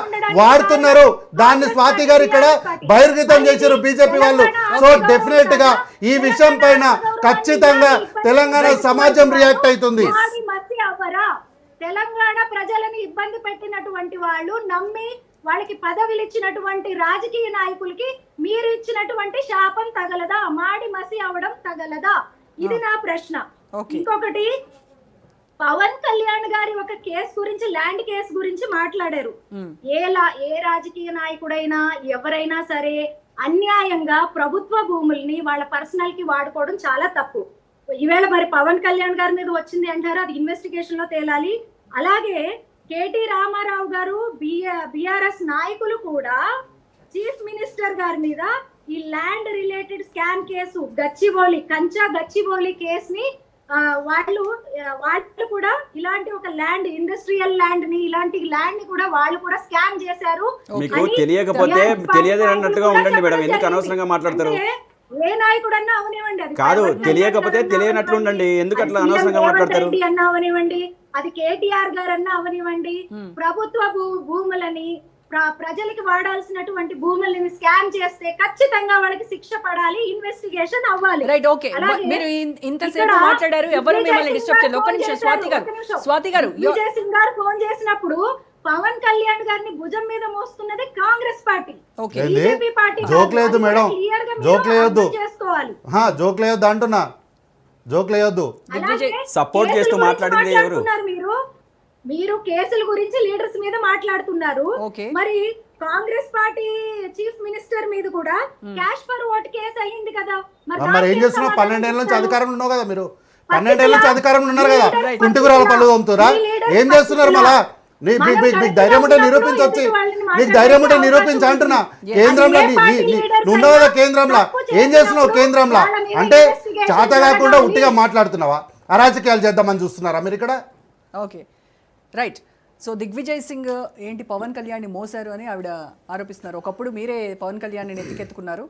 వాడుతున్నారు. దాన్ని స్వాతి గారు ఇక్కడ బహిర్గతం చేశారు బీజేపీ వాళ్ళు. సో డెఫినెట్ గా ఈ విషయం పైన ఖచ్చితంగా తెలంగాణ సమాజం రియాక్ట్ అవుతుంది. మాది మసి అవ్వరా? తెలంగాణ ప్రజలను ఇబ్బంది పెట్టినటువంటి వాళ్ళు నమ్మి వాళ్ళకి పదవులు ఇచ్చినటువంటి రాజకీయ నాయకులకి మీరు ఇచ్చినటువంటి శాపం తగలదా? మాడి మసి అవడం తగలదా? ఇది నా ప్రశ్న. ఇంకొకటి, పవన్ కళ్యాణ్ గారి ఒక కేసు గురించి, ల్యాండ్ కేసు గురించి మాట్లాడారు. ఏ రాజకీయ నాయకుడైనా ఎవరైనా సరే అన్యాయంగా ప్రభుత్వ భూముల్ని వాళ్ళ పర్సనల్ కి వాడుకోవడం చాలా తప్పు. ఈవేళ మరి పవన్ కళ్యాణ్ గారి మీద వచ్చింది అంటారు, అది ఇన్వెస్టిగేషన్ లో తేలాలి. అలాగే కేటీ రామారావు గారు, బిఆర్ఎస్ నాయకులు కూడా చీఫ్ మినిస్టర్ గారి మీద ఈ land related scam case, కంచా Gachibowli కేసుని వాళ్ళు కూడా ఇలాంటి ఒక ల్యాండ్, ఇండస్ట్రియల్ ల్యాండ్ ని, ఇలాంటి ల్యాండ్ ని కూడా వాళ్ళు కూడా స్కామ్ చేశారు. మీకు తెలియకపోతే తెలియదు అన్నట్టుగా ఉండండి మేడం, ఎందుకు అనవసరంగా మాట్లాడతారు? ఏ నాయకుడన్నా అవనివ్వండి, అది కాదు, తెలియకపోతే తెలియనట్లు ఉండండి, ఎందుకు అట్లా అనవసరంగా మాట్లాడతారు? అన్నా అవనివ్వండి, అది కేటీఆర్ గారు అన్నా అవనివ్వండి, ప్రభుత్వ భూములని, ప్రజలకి వాడాల్సినటువంటి భూములని స్కామ్ చేస్తే ఖచ్చితంగా వాళ్ళకి శిక్ష పడాలి, ఇన్వెస్టిగేషన్ అవ్వాలి. Right, okay. మీరు ఇంతసేపు మాట్లాడారు, ఎవరు మిమ్మల్ని డిస్టర్బ్ చేయలేదు. ఒక్క నిమిషం స్వాతి గారు, విజయ్ సింగ్ గారు ఫోన్ చేసినప్పుడు పవన్ కళ్యాణ్ గారిని భుజం మీద మోస్తున్నది Congress party, BJP party. Joke లేదు మేడం, జోక్ లేదు, చేసుకోవాలి. జోక్ లేదు అంటున్నా, జోక్ లేదు. సపోర్ట్ చేస్తూ మాట్లాడింది ఎవరు? మీరు కేసుల గురించి లీడర్స్ మీద మాట్లాడుతున్నారు. మరి కాంగ్రెస్ పార్టీ చీఫ్ మినిస్టర్ మీద కూడా క్యాష్ ఫర్ ఓట్ కేసు అయ్యింది కదా. మరి ఏం చేస్తున్నావు? 12 ఏళ్ళ నుంచి అధికారంలో ఉన్నావు కదా మీరు, 12 ఏళ్ళ నుంచి అధికారంలో ఉన్నారు కదా, కుంటిగురాల పళ్ళు తోముతారా? ఏం చేస్తున్నారు? మళ్ళా నీకు ధైర్యం ఉంటే నిరూపించొచ్చి, నీకు ధైర్యం ఉంటే నిరూపించి అంటున్నా. కేంద్రంలో నువ్వు ఉన్నావు కదా, కేంద్రంలో ఏం చేస్తున్నావు? కేంద్రంలో అంటే చేత కాకుండా ఉట్టిగా మాట్లాడుతున్నావా? అరాజకీయాలు చేద్దామని చూస్తున్నారా మీరు ఇక్కడ? Okay, right. So Digvijay Singh ఏంటి పవన్ కళ్యాణ్ని మోసారు అని ఆవిడ ఆరోపిస్తున్నారు. ఒకప్పుడు మీరే పవన్ కళ్యాణ్ని ఎత్తికెత్తుకున్నారు.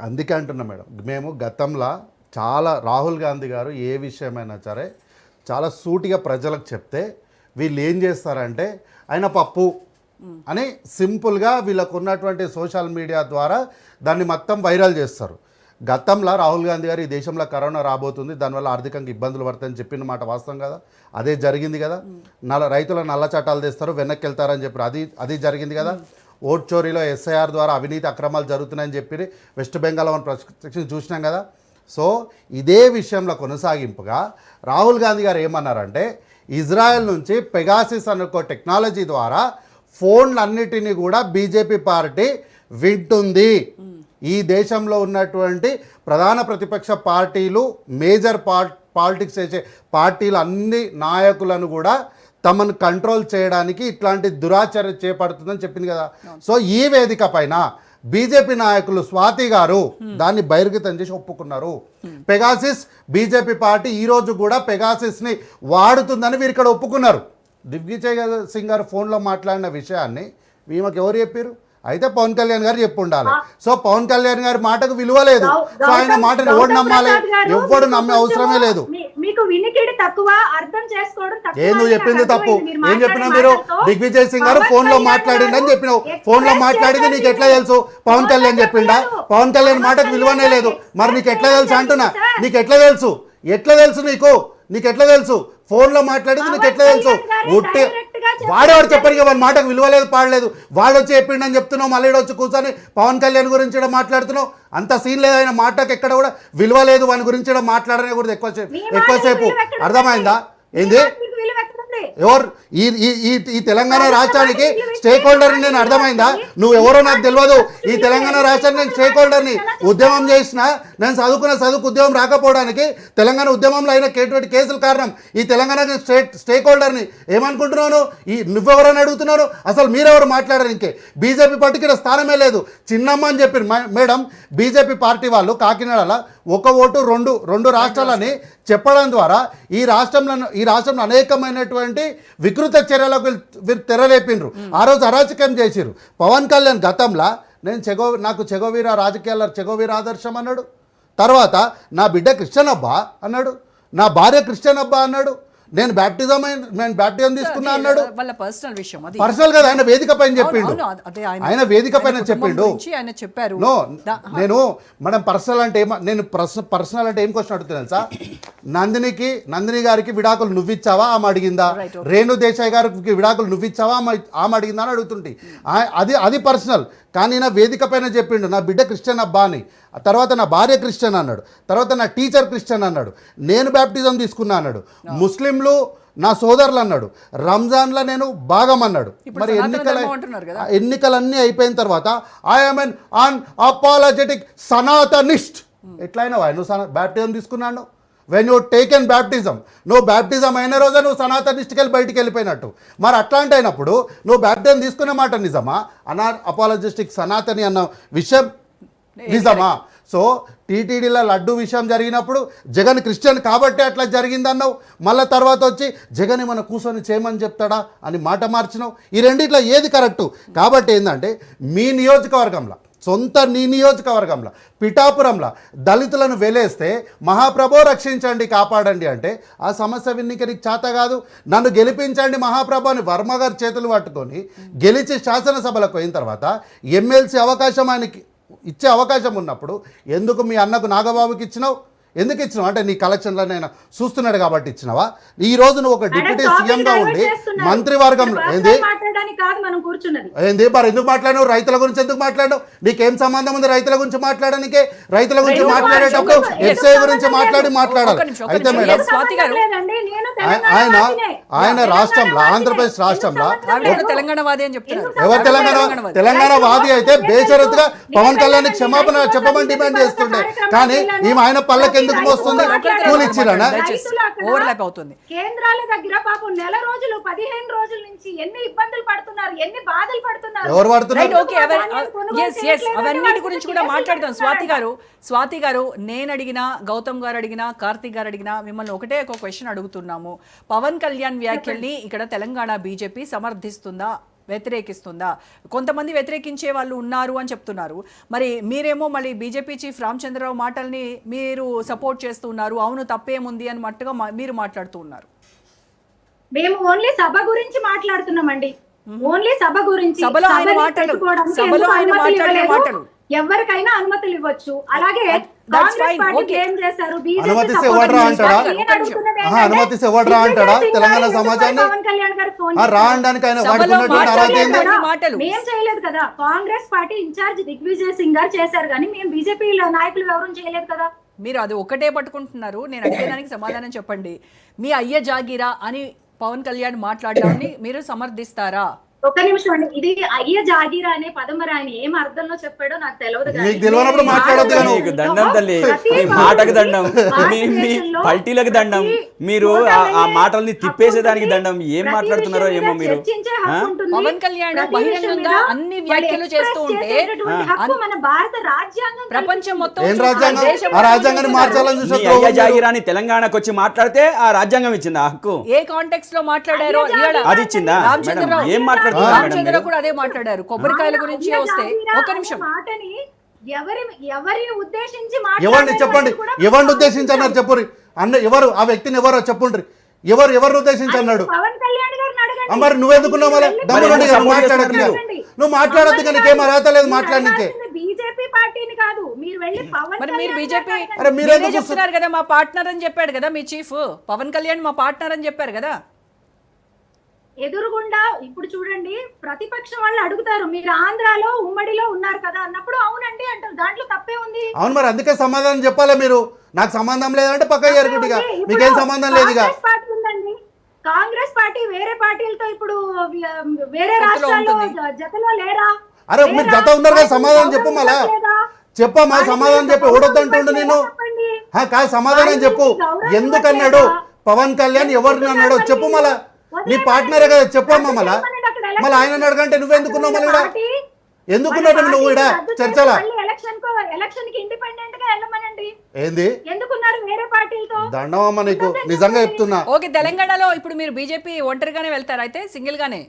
అందుకే అంటున్నా మేడం, మేము గతంలో చాలా రాహుల్ గాంధీ గారు ఏ విషయమైనా సరే చాలా సూటిగా ప్రజలకు చెప్తే వీళ్ళు ఏం చేస్తారంటే ఆయన పప్పు అని సింపుల్గా వీళ్ళకు ఉన్నటువంటి సోషల్ మీడియా ద్వారా దాన్ని మొత్తం వైరల్ చేస్తారు. గతంలో రాహుల్ గాంధీ గారు ఈ దేశంలో కరోనా రాబోతుంది, దానివల్ల ఆర్థికంగా ఇబ్బందులు పడతాయని చెప్పిన మాట వాస్తవం కదా, అదే జరిగింది కదా. రైతుల నల్ల చట్టాలు తెస్తారు, వెనక్కి వెళ్తారని చెప్పి అది జరిగింది కదా. ఓట్ చోరీలో ఎస్ఐఆర్ ద్వారా అవినీతి అక్రమాలు జరుగుతున్నాయని చెప్పి వెస్ట్ బెంగాల్ ప్రత్యక్షం చూసినాం కదా. సో ఇదే విషయంలో కొనసాగింపుగా రాహుల్ గాంధీ గారు ఏమన్నారంటే ఇజ్రాయెల్ నుంచి పెగాసిస్ అనే ఒక టెక్నాలజీ ద్వారా ఫోన్లన్నిటినీ కూడా బీజేపీ పార్టీ వింటుంది. ఈ దేశంలో ఉన్నటువంటి ప్రధాన ప్రతిపక్ష పార్టీలు, మేజర్ పాలిటిక్స్ చేసే పార్టీలు అన్ని నాయకులను కూడా తమను కంట్రోల్ చేయడానికి ఇట్లాంటి దురాచరణ చేపడుతుందని చెప్పింది కదా. సో ఈ వేదిక పైన బీజేపీ నాయకులు స్వాతి గారు దాన్ని బహిర్గతం చేసి ఒప్పుకున్నారు. పెగాసిస్ బీజేపీ పార్టీ ఈరోజు కూడా పెగాసిస్ని వాడుతుందని వీరు ఇక్కడ ఒప్పుకున్నారు. దిగ్విజయ్ సింగ్ గారు ఫోన్లో మాట్లాడిన విషయాన్ని ఈమెకు ఎవరు చెప్పారు? అయితే పవన్ కళ్యాణ్ గారు చెప్పి ఉండాలి. సో పవన్ కళ్యాణ్ గారి మాటకు విలువ లేదు. సో ఆయన మాటను ఎవడు నమ్మాలి? ఎవ్వడు నమ్మే అవసరమే లేదు. మీకు వినికిడి తక్కువ, అర్థం చేసుకోవడం తక్కువ. ఏ నువ్వు చెప్పింది తప్పు. ఏం చెప్పినా మీరు దిగ్విజయ్ సింగ్ గారు ఫోన్లో మాట్లాడింది అని చెప్పినావు. ఫోన్లో మాట్లాడింది నీకు ఎట్లా తెలుసు? పవన్ కళ్యాణ్ చెప్పిండా? పవన్ కళ్యాణ్ మాటకు విలువనే లేదు. మరి నీకు ఎట్లా తెలుసు అంటున్నా? నీకు ఎట్లా తెలుసు? ఎట్లా తెలుసు నీకు? నీకు ఎట్లా తెలుసు? ఫోన్లో మాట్లాడింది నీకు ఎట్లా తెలుసు? ఉట్టి వాడేవాడు చెప్పారు వాడి మాటకు విలువలేదు, పాడలేదు. వాడు వచ్చి చెప్పిండని చెప్తున్నావు, మళ్ళీ వచ్చి కూర్చొని పవన్ కళ్యాణ్ గురించి మాట్లాడుతున్నావు. అంత సీన్ లేదు, ఆయన మాటకు ఎక్కడ కూడా విలువ లేదు. వాని గురించి మాట్లాడనే కూడా ఎక్కువసేపు. అర్థమైందా? ఏంది ఎవరు ఈ తెలంగాణ రాష్ట్రానికి స్టేక్ హోల్డర్ని? నేను అర్థమైందా? నువ్వు ఎవరో నాకు తెలియదు. ఈ తెలంగాణ రాష్ట్రానికి నేను స్టేక్ హోల్డర్ని. ఉద్యమం చేసిన నేను చదువుకు ఉద్యమం రాకపోవడానికి తెలంగాణ ఉద్యమంలో అయిన కేసులు కారణం. ఈ తెలంగాణ స్టేక్ హోల్డర్ని ఏమనుకుంటున్నాను? నువ్వెవరని అడుగుతున్నాను? అసలు మీరెవరు మాట్లాడారు? ఇంకే బీజేపీ పార్టీకి స్థానమే లేదు. చిన్నమ్మ అని చెప్పి మేడం బీజేపీ పార్టీ వాళ్ళు కాకినాడలో 1 ఓటు 2 రాష్ట్రాలని చెప్పడం ద్వారా ఈ రాష్ట్రంలో అనేకమైనటువంటి వికృత చర్యలకు వీరు తెరలేపిండ్రు. ఆ రోజు అరాచకం చేసిర్రు. పవన్ కళ్యాణ్ గతంలో నాకు చెగోవీర రాజకీయాల చెగోవీర ఆదర్శం అన్నాడు. తర్వాత నా బిడ్డ క్రిస్టియన్ అబ్బా అన్నాడు. నా భార్య క్రిస్టియన్ అబ్బా అన్నాడు. నేను బ్యాప్టిజం తీసుకున్నా అన్నాడు. వాళ్ళ పర్సనల్ విషయం అది. పర్సనల్ కదా, ఆయన వేదిక పైన చెప్పిండు. ఆయన వేదిక పైన చెప్పిండు. ఆయన చెప్పారు. నో నేను మనం పర్సనల్ అంటే నేను పర్సనల్ అంటే ఏం క్వశ్చన్ అడుగుతున్నా తెలుసా? నందిని గారికి విడాకులు నువ్విచ్చావా ఆమె అడిగిందా? రేణు దేశాయ్ గారికి విడాకులు నువ్విచ్చావా ఆమె అడిగిందా అని అడుగుతుంటే అది పర్సనల్. కానీ నా వేదిక పైన చెప్పిండు నా బిడ్డ క్రిస్టియన్ అబ్బా అని. తర్వాత నా భార్య క్రిస్టియన్ అన్నాడు. తర్వాత నా టీచర్ క్రిస్టియన్ అన్నాడు. నేను బ్యాప్టిజం తీసుకున్నా అన్నాడు. ముస్లింలు నా సోదరులు అన్నాడు. రంజాన్లో నేను భాగం అన్నాడు. మరి ఎన్నికలన్నీ అయిపోయిన తర్వాత ఐఎమ్ ఎన్ అన్అపాలజెటిక్ సనాతనిస్ట్. ఎట్లయినా నువ్వు బ్యాప్టిజం తీసుకున్నాను. వెన్ యూ టేకెన్ బ్యాప్టిజం, నువ్వు బ్యాప్టిజం అయిన రోజే నువ్వు సనాతనిస్ట్కి వెళ్ళి బయటికి వెళ్ళిపోయినట్టు. మరి అట్లాంటి అయినప్పుడు నువ్వు బ్యాప్టిజం తీసుకునే మాట నిజమా? అపాలజిస్టిక్ సనాతని అన్న విషయం నిజమా? సో టీటీడీలో లడ్డు విషయం జరిగినప్పుడు జగన్ క్రిస్టియన్ కాబట్టి అట్లా జరిగిందన్నావు. మళ్ళీ తర్వాత వచ్చి జగన్ ఏమన్నా కూర్చొని చేయమని చెప్తాడా అని మాట మార్చినావు. ఈ రెండిట్లో ఏది కరెక్టు? కాబట్టి ఏంటంటే మీ నియోజకవర్గంలో నీ నియోజకవర్గంలో పిఠాపురంలో దళితులను వెలేస్తే మహాప్రభో రక్షించండి కాపాడండి అంటే ఆ సమస్య విన్నికి నీకు చేత కాదు. నన్ను గెలిపించండి మహాప్రభు అని వర్మ గారి చేతులు పట్టుకొని గెలిచి శాసనసభలకు అయిన తర్వాత ఎమ్మెల్సీ అవకాశం ఆయనకి ఇచ్చే అవకాశం ఉన్నప్పుడు ఎందుకు మీ అన్నకు నాగబాబుకి ఇచ్చినావు? ఎందుకు ఇచ్చినావు? అంటే నీ కలెక్షన్లో నేను చూస్తున్నాడు కాబట్టి ఇచ్చినావా? ఈ రోజు నువ్వు ఒక డిప్యూటీ సీఎంగా ఉండి మంత్రివర్గంలో ఏంది మరి ఎందుకు మాట్లాడినావు? రైతుల గురించి ఎందుకు మాట్లాడినావు? నీకేం సంబంధం ఉంది రైతుల గురించి మాట్లాడడానికే? రైతుల గురించి మాట్లాడేటప్పుడు ఎస్ఐ గురించి మాట్లాడాలి. అయితే మేడం ఆయన రాష్ట్రంలో ఆంధ్రప్రదేశ్ రాష్ట్రంలో ఎవరు తెలంగాణ వాది అయితే బేషరతుగా పవన్ కళ్యాణ్ క్షమాపణ చెప్పమని డిమాండ్ చేస్తుండే. కానీ ఈమె ఆయన పల్లకి ఎందుకు మోస్తుంది? కూలి ఇచ్చిరానా? ఓవర్లాప్ అవుతుంది. కేంద్రాల దగ్గర పాపం నెల రోజులు 15 రోజుల నుంచి ఎన్ని ఇబ్బందులు పడుతున్నారు, ఎన్ని బాధలు పడుతున్నారు. ఎవరు పడుతున్నారు? అవన్నిటి గురించి కూడా మాట్లాడదాం. స్వాతి గారు నేను అడిగినా, గౌతమ్ గారు అడిగినా, కార్తీక్ గారు అడిగినా మిమ్మల్ని ఒకటే ఒక క్వశ్చన్ అడుగుతున్నాము. పవన్ కళ్యాణ్ వ్యాఖ్యల్ని ఇక్కడ తెలంగాణ బీజేపీ సమర్థిస్తుందా, వ్యతిరేకిస్తుందా? కొంతమంది వ్యతిరేకించే వాళ్ళు ఉన్నారు అని చెప్తున్నారు. మరి మీరేమో మళ్ళీ బీజేపీ చీఫ్ రామచంద్రరావు మాటల్ని మీరు సపోర్ట్ చేస్తున్నారు. అవును తప్పేముంది అని మట్టుగా మీరు మాట్లాడుతూ ఉన్నారు. మేము ఓన్లీ సభ గురించి మాట్లాడుతున్నామండి. ఓన్లీ సభ గురించి. సభలో ఆయన మాటలు ఎవరికైనా అనుమతులు ఇవ్వచ్చు. అలాగే అనుమతిస్తే ఎవడరా అంటాడా తెలంగాణ సమాజాన్ని రావడానికి? ఆయన మేం చేయలేదు కదా. కాంగ్రెస్ పార్టీ ఇన్ఛార్జ్ దిగ్విజయ్ సింగ్ గారు చేశారు, కానీ మేము బీజేపీ నాయకులు ఎవరు చేయలేదు కదా. మీరు అది ఒకటే పట్టుకుంటున్నారు. నేను అడిగేదానికి సమాధానం చెప్పండి. మీ అయ్య జాగీరా అని పవన్ కళ్యాణ్ మాట్లాడడాన్ని మీరు సమర్థిస్తారా? ఒక్క నిమిషం అండి. ఇది అయ్య జాగీరా అనే పదం మరి ఆయన ఏం అర్థంలో చెప్పాడో నాకు తెలియదు కానీ నీకు తెలియనప్పుడు మాట్లాడొద్దు కానీ. నీకు దండం తల్లి, మీ మాటకు దండం, మీ పల్టీలకు దండం, మీరు ఆ మాటల్ని తిప్పేసేదానికి దండం. ఏం మాట్లాడుతున్నారో ఏమో మీరు. పవన్ కళ్యాణ్ బహిరంగంగా అన్ని వ్యాఖ్యలు చేస్తూ ఉంటే మన భారత రాజ్యాంగం ప్రపంచం మొత్తం ఏం రాజ్యాంగం? ఆ రాజ్యాంగాన్ని మార్చాలని మీ అయ్య జాగిరాని తెలంగాణకు వచ్చి మాట్లాడితే ఆ రాజ్యాంగం ఇచ్చింది ఆ హక్కు. ఏ కాంటెక్స్ట్ లో మాట్లాడారో అది ఇచ్చిందా మేడం? ఏం మాట్లాడుతున్నారు మేడం రామచంద్ర మీరు? కూడా అదే మాట్లాడారు. కొబ్బరికాయల గురించి వస్తే ఒక్క నిమిషం, మాటని ఎవరిని ఉద్దేశించి ఎవరిని చెప్పండి, ఎవరిని ఉద్దేశించి అన్నారు చెప్పుర్రి అన్న. ఎవరు ఆ వ్యక్తిని ఎవరో చెప్పుండ్రి, ఎవరిని ఉద్దేశించి అన్నాడు? పవన్ కళ్యాణ్ గారిని అడగండి. మరి నువ్వెందుకున్నావు? మళ్ళీ దమ్మునుండి మాట్లాడట్లేదు, నువ్వు మాట్లాడద్దు కానీ నీకేం అర్హత లేదు మాట్లాడనికే. బీజేపీ పార్టీని కాదు, మీరు వెళ్ళి పవన్ మరి మీరు బీజేపీ అరే మీరేందుకు చెప్తున్నారు కదా మా పార్ట్నర్ అని చెప్పాడు కదా మీ చీఫ్. పవన్ కళ్యాణ్ మా పార్ట్నర్ అని చెప్పారు కదా. ఎదురుగుండా ఇప్పుడు చూడండి, ప్రతిపక్షం వాళ్ళు అడుగుతారు మీరు ఆంధ్రాలో ఉమ్మడిలో ఉన్నారు కదా అన్నప్పుడు అవునండి అంటారు. దాంట్లో తప్పే ఉంది. అవును, మరి అందుకే సమాధానం చెప్పాలి మీరు. నాకు సంబంధం లేదంటే పక్క జరుగుతుందిగా, మీకేం సంబంధం లేదుగా. కాంగ్రెస్ పార్టీ ఉందండి, కాంగ్రెస్ పార్టీ వేరే పార్టీలతో ఇప్పుడు వేరే రాష్ట్రాల్లో జతలో లేరా? అరే మీరు జత ఉన్నారు కదా, సమాధానం చెప్పు. మళ్ళా చెప్పమ్మా, సమాధానం చెప్పి ఓడొద్దంటుండు నేను. కాదు, సమాధానం చెప్పు. ఎందుకన్నాడు పవన్ కళ్యాణ్? ఎవరిని అన్నాడో చెప్పు. మళ్ళా నీ పార్ట్నరే కదా, చెప్పమ్మా. మళ్ళా ఆయన అడగంటే నువ్వెందుకున్నావు? మళ్ళీ ఎందుకున్నావు నువ్వు ఇక్కడ చర్చలా? ఎలక్షన్ కి ఇండిపెండెంట్ గా వెళ్ళమనండి. ఏంది ఎందుకున్నారు వేరే పార్టీలతో? దండమమ్మ నీకు, నిజంగా చెప్తున్నా. ఓకే, తెలంగాణలో ఇప్పుడు మీరు బీజేపీ ఒంటరిగానే వెళ్తారు అయితే సింగిల్ గానే?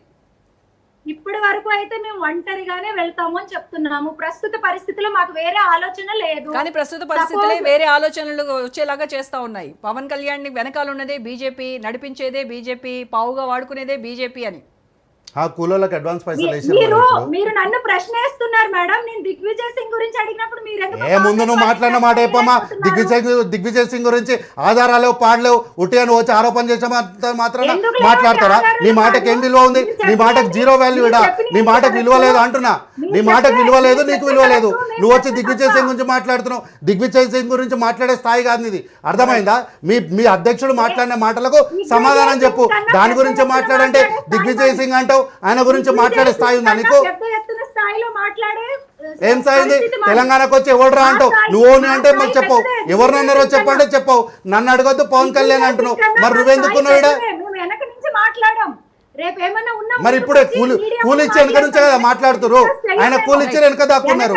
ఇప్పటి వరకు అయితే మేము ఒంటరిగానే వెళ్తాము అని చెప్తున్నాము. ప్రస్తుత పరిస్థితిలో మాకు వేరే ఆలోచన లేదు. కానీ ప్రస్తుత పరిస్థితులే వేరే ఆలోచనలు వచ్చేలాగా చేస్తా ఉన్నాయి. పవన్ కళ్యాణ్ వెనకాల ఉన్నదే బీజేపీ, నడిపించేదే బీజేపీ, పావుగా వాడుకునేదే బీజేపీ అని. ఆ కూలోళ్ళకి అడ్వాన్స్ పైసలు మీరు నన్ను ప్రశ్న వేస్తున్నారు మేడం. నేను దిగ్విజయ్ సింగ్ గురించి అడిగినప్పుడు మీరు ముందు నువ్వు మాట్లాడిన మాట చెప్పమ్మా. దిగ్విజయ్ సింగ్ గురించి ఆధారాలు పాడలేవు, ఉట్టిగా వచ్చి ఆరోపణ చేసే మాత్రాన మాట్లాడతారా? నీ మాటకి ఏం విలువ ఉంది? నీ మాటకు జీరో వాల్యూ ఇడా. నీ మాటకు విలువ లేదు అంటున్నా. నీ మాటకు విలువ లేదు, నీకు విలువ లేదు. నువ్వు వచ్చి దిగ్విజయ్ సింగ్ గురించి మాట్లాడుతున్నావు. దిగ్విజయ్ సింగ్ గురించి మాట్లాడే స్థాయి కాదు ఇది, అర్థమైందా? మీ అధ్యక్షుడు మాట్లాడిన మాటలకు సమాధానం చెప్పు. దాని గురించి మాట్లాడంటే దిగ్విజయ్ సింగ్ అంటావు, ఆయన గురించి మాట్లాడే స్థాయి ఉందా నీకు? ఏం స్థాయి ఉంది? తెలంగాణకు వచ్చి ఎవడరా అంటావు నువ్వు అంటే మరి చెప్పవు. ఎవరినన్నారో చెప్పండి చెప్పవు. నన్ను అడగొద్దు, పవన్ కళ్యాణ్ అంటున్నావు. మరి నువ్వెందుకున్నావు? మరి ఇప్పుడే కూలి ఇచ్చి వెనక నుంచే కదా మాట్లాడుతున్నారు. ఆయన కూలి ఇచ్చి వెనక దాక్కున్నారు.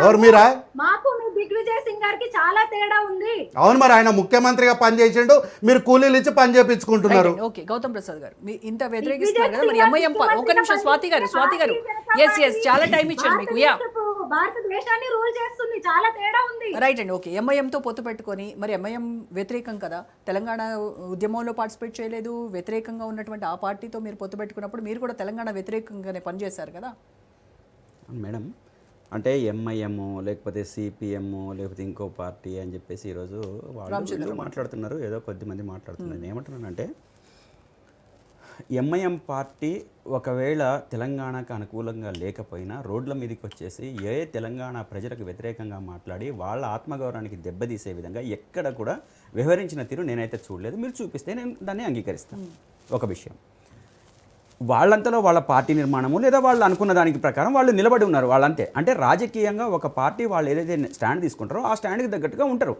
ఎవరు మీరా? దిగ్విజయ్ సింగ్ గారికి చాలా తేడా ఉంది. అవును, మరి ఆయన ముఖ్యమంత్రిగా పనిచేసిండు, మీరు కూలీలు ఇచ్చి పని చేపించుకుంటున్నారు. ఓకే, గౌతమ్ ప్రసాద్ గారు ఇంత వ్యతిరేకిస్తున్నారు కదా, మరి ఎంఐఎం ఒక నిమిషం స్వాతి గారు ఎస్ చాలా టైం ఇచ్చాను మీకు. భారతదేశాన్ని రూల్ చేస్తుంది, చాలా తేడా ఉంది. రైట్ అండి. ఓకే, ఎంఐఎంతో పొత్తు పెట్టుకొని, మరి ఎంఐఎం వ్యతిరేకం కదా, తెలంగాణ ఉద్యమంలో పార్టిసిపేట్ చేయలేదు, వ్యతిరేకంగా ఉన్నటువంటి ఆ పార్టీతో మీరు పొత్తు పెట్టుకున్నప్పుడు మీరు కూడా తెలంగాణ వ్యతిరేకంగానే పనిచేశారు కదా మేడం. అంటే ఎంఐఎం లేకపోతే సిపిఎం లేకపోతే ఇంకో పార్టీ అని చెప్పేసి ఈరోజు వాళ్ళు మాట్లాడుతున్నారు. ఏదో కొద్దిమంది మాట్లాడుతున్నారు. నేను ఏమంటున్నానంటే ఎంఐఎం పార్టీ ఒకవేళ తెలంగాణకు అనుకూలంగా లేకపోయినా రోడ్ల మీదకి వచ్చేసి తెలంగాణ ప్రజలకు వ్యతిరేకంగా మాట్లాడి వాళ్ళ ఆత్మగౌరవానికి దెబ్బతీసే విధంగా ఎక్కడ కూడా వ్యవహరించిన తీరు నేనైతే చూడలేదు. మీరు చూపిస్తే నేను దాన్ని అంగీకరిస్తాను. ఒక విషయం, వాళ్ళంతలో వాళ్ళ పార్టీ నిర్మాణము లేదా వాళ్ళు అనుకున్న దానికి ప్రకారం వాళ్ళు నిలబడి ఉన్నారు. వాళ్ళంతే. అంటే రాజకీయంగా ఒక పార్టీ వాళ్ళు ఏదైతే స్టాండ్ తీసుకుంటారో ఆ స్టాండ్కి తగ్గట్టుగా ఉంటారు.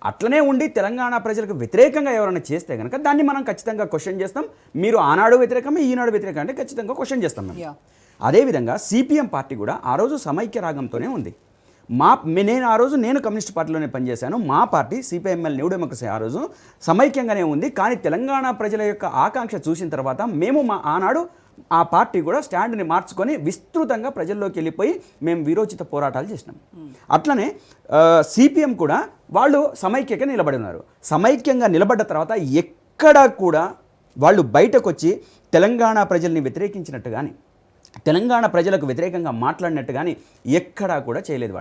అట్లనే ఉండి తెలంగాణ ప్రజలకు వ్యతిరేకంగా ఎవరైనా చేస్తే కనుక దాన్ని మనం ఖచ్చితంగా క్వశ్చన్ చేస్తాం. మీరు ఆనాడు వ్యతిరేకమే, ఈనాడు వ్యతిరేకం అంటే ఖచ్చితంగా క్వశ్చన్ చేస్తాం మేము. అదేవిధంగా సిపిఎం పార్టీ కూడా ఆ రోజు సమైక్య రాగంతోనే ఉంది. నేను ఆ రోజు కమ్యూనిస్ట్ పార్టీలోనే పనిచేశాను. మా పార్టీ సిపిఐఎంఎల్ న్యూ డెమోక్రసీ ఆ రోజు సమైక్యంగానే ఉంది. కానీ తెలంగాణ ప్రజల యొక్క ఆకాంక్ష చూసిన తర్వాత మేము ఆనాడు ఆ పార్టీ కూడా స్టాండ్ని మార్చుకొని విస్తృతంగా ప్రజల్లోకి వెళ్ళిపోయి మేము వీరోచిత పోరాటాలు చేసినాం. అట్లనే సిపిఎం కూడా వాళ్ళు సమైక్యంగా నిలబడి ఉన్నారు. సమైక్యంగా నిలబడ్డ తర్వాత ఎక్కడా కూడా వాళ్ళు బయటకు వచ్చి తెలంగాణ ప్రజల్ని వ్యతిరేకించినట్టు కానీ తెలంగాణ ప్రజలకు వ్యతిరేకంగా మాట్లాడినట్టు కానీ ఎక్కడా కూడా చేయలేదు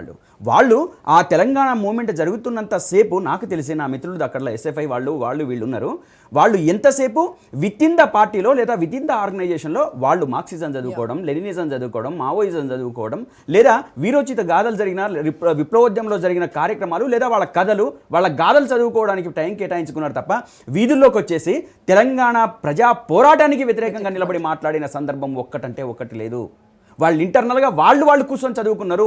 వాళ్ళు ఆ తెలంగాణ మూమెంట్ జరుగుతున్నంత సేపు నాకు తెలిసి నా మిత్రులు అక్కడ ఎస్ఎఫ్ఐ వాళ్ళు వీళ్ళు ఉన్నారు, వాళ్ళు ఎంతసేపు విత్ ఇన్ ద పార్టీలో లేదా విత్ ఇన్ ద ఆర్గనైజేషన్లో వాళ్ళు మార్క్సిజం చదువుకోవడం, లెనినిజం చదువుకోవడం, మావోయిజం చదువుకోవడం, లేదా వీరోచిత గాథలు జరిగిన విప్లవోద్యమంలో జరిగిన కార్యక్రమాలు లేదా వాళ్ళ కథలు వాళ్ళ గాథలు చదువుకోవడానికి టైం కేటాయించుకున్నారు తప్ప వీధుల్లోకి వచ్చేసి తెలంగాణ ప్రజా పోరాటానికి వ్యతిరేకంగా నిలబడి మాట్లాడిన సందర్భం ఒక్కటంటే ఒక్కటి లేదు. వాళ్ళు ఇంటర్నల్గా వాళ్ళు కూర్చొని చదువుకున్నారు,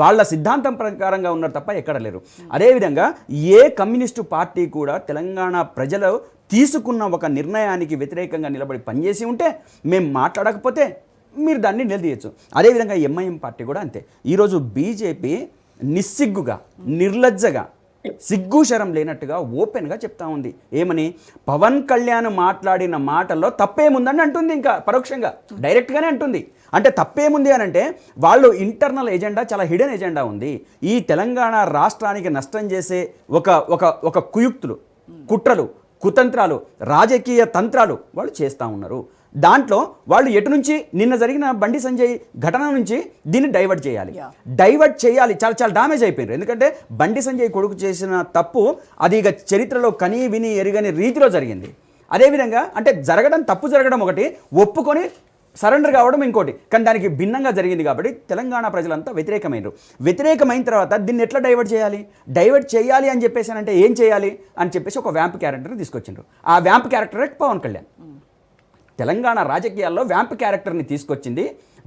వాళ్ళ సిద్ధాంతం ప్రకారంగా ఉన్నారు తప్ప ఎక్కడ లేరు. అదేవిధంగా ఏ కమ్యూనిస్టు పార్టీ కూడా తెలంగాణ ప్రజలు తీసుకున్న ఒక నిర్ణయానికి వ్యతిరేకంగా నిలబడి పనిచేసి ఉంటే మేము మాట్లాడకపోతే మీరు దాన్ని నిలదీయచ్చు. అదేవిధంగా ఎంఐఎం పార్టీ కూడా అంతే. ఈరోజు బీజేపీ నిస్సిగ్గుగా నిర్లజ్జగా సిగ్గు శరం లేనట్టుగా ఓపెన్గా చెప్తా ఉంది. ఏమని? పవన్ కళ్యాణ్ మాట్లాడిన మాటల్లో తప్పేముందని అంటుంది, ఇంకా పరోక్షంగా డైరెక్ట్గానే అంటుంది. అంటే తప్పేముంది అని అంటే వాళ్ళు ఇంటర్నల్ ఎజెండా, చాలా హిడెన్ ఎజెండా ఉంది. ఈ తెలంగాణ రాష్ట్రానికి నష్టం చేసే ఒక కుయుక్తులు, కుట్రలు, కుతంత్రాలు, రాజకీయ తంత్రాలు వాళ్ళు చేస్తూ ఉన్నారు. దాంట్లో వాళ్ళు ఎటు నుంచి నిన్న జరిగిన బండి సంజయ్ ఘటన నుంచి దీన్ని డైవర్ట్ చేయాలి. చాలా డామేజ్ అయిపోయారు. ఎందుకంటే బండి సంజయ్ కొడుకు చేసిన తప్పు అది ఇక చరిత్రలో కనీ విని ఎరుగని రీతిలో జరిగింది. అదేవిధంగా అంటే తప్పు జరగడం ఒకటి, ఒప్పుకొని సరెండర్ కావడం ఇంకోటి, కానీ దానికి భిన్నంగా జరిగింది. కాబట్టి తెలంగాణ ప్రజలంతా వ్యతిరేకమైన తర్వాత దీన్ని ఎట్లా డైవర్ట్ చేయాలి అని చెప్పేసానంటే ఏం చేయాలి అని చెప్పేసి ఒక వ్యాంప్ క్యారెక్టర్ని తీసుకొచ్చిండ్రు. ఆ వ్యాంప్ క్యారెక్టర్ పవన్ కళ్యాణ్. తెలంగాణ రాజకీయాల్లో వ్యాంప్ క్యారెక్టర్ని తీసుకొచ్చింది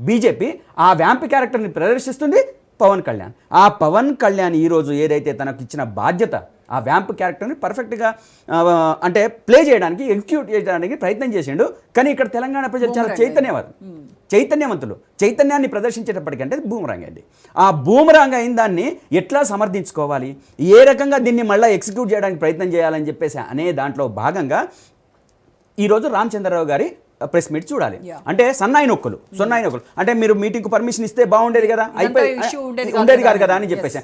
బీజేపీ, ఆ వ్యాంప్ క్యారెక్టర్ని ప్రదర్శిస్తుంది పవన్ కళ్యాణ్. ఆ పవన్ కళ్యాణ్ ఈరోజు ఏదైతే తనకు ఇచ్చిన బాధ్యత, ఆ వ్యాంప్ క్యారెక్టర్ని పర్ఫెక్ట్గా అంటే ప్లే చేయడానికి, ఎగ్జిక్యూట్ చేయడానికి ప్రయత్నం చేసిండు. కానీ ఇక్కడ తెలంగాణ ప్రజలు చాలా చైతన్యవంతులు. చైతన్యాన్ని ప్రదర్శించేటప్పటికంటే బూమరాంగ్ అయింది. ఆ బూమరాంగ్ అయిన దాన్ని ఎట్లా సమర్థించుకోవాలి, ఏ రకంగా దీన్ని మళ్ళీ ఎగ్జిక్యూట్ చేయడానికి ప్రయత్నం చేయాలని చెప్పేసి అనే దాంట్లో భాగంగా ఈరోజు రామచంద్రరావు గారి ప్రెస్ మీట్ చూడాలి. అంటే సన్నాయి నొక్కులు అంటే మీరు మీటింగ్కు పర్మిషన్ ఇస్తే బాగుండేది కదా, ఉండేది కాదు కదా అని చెప్పేసి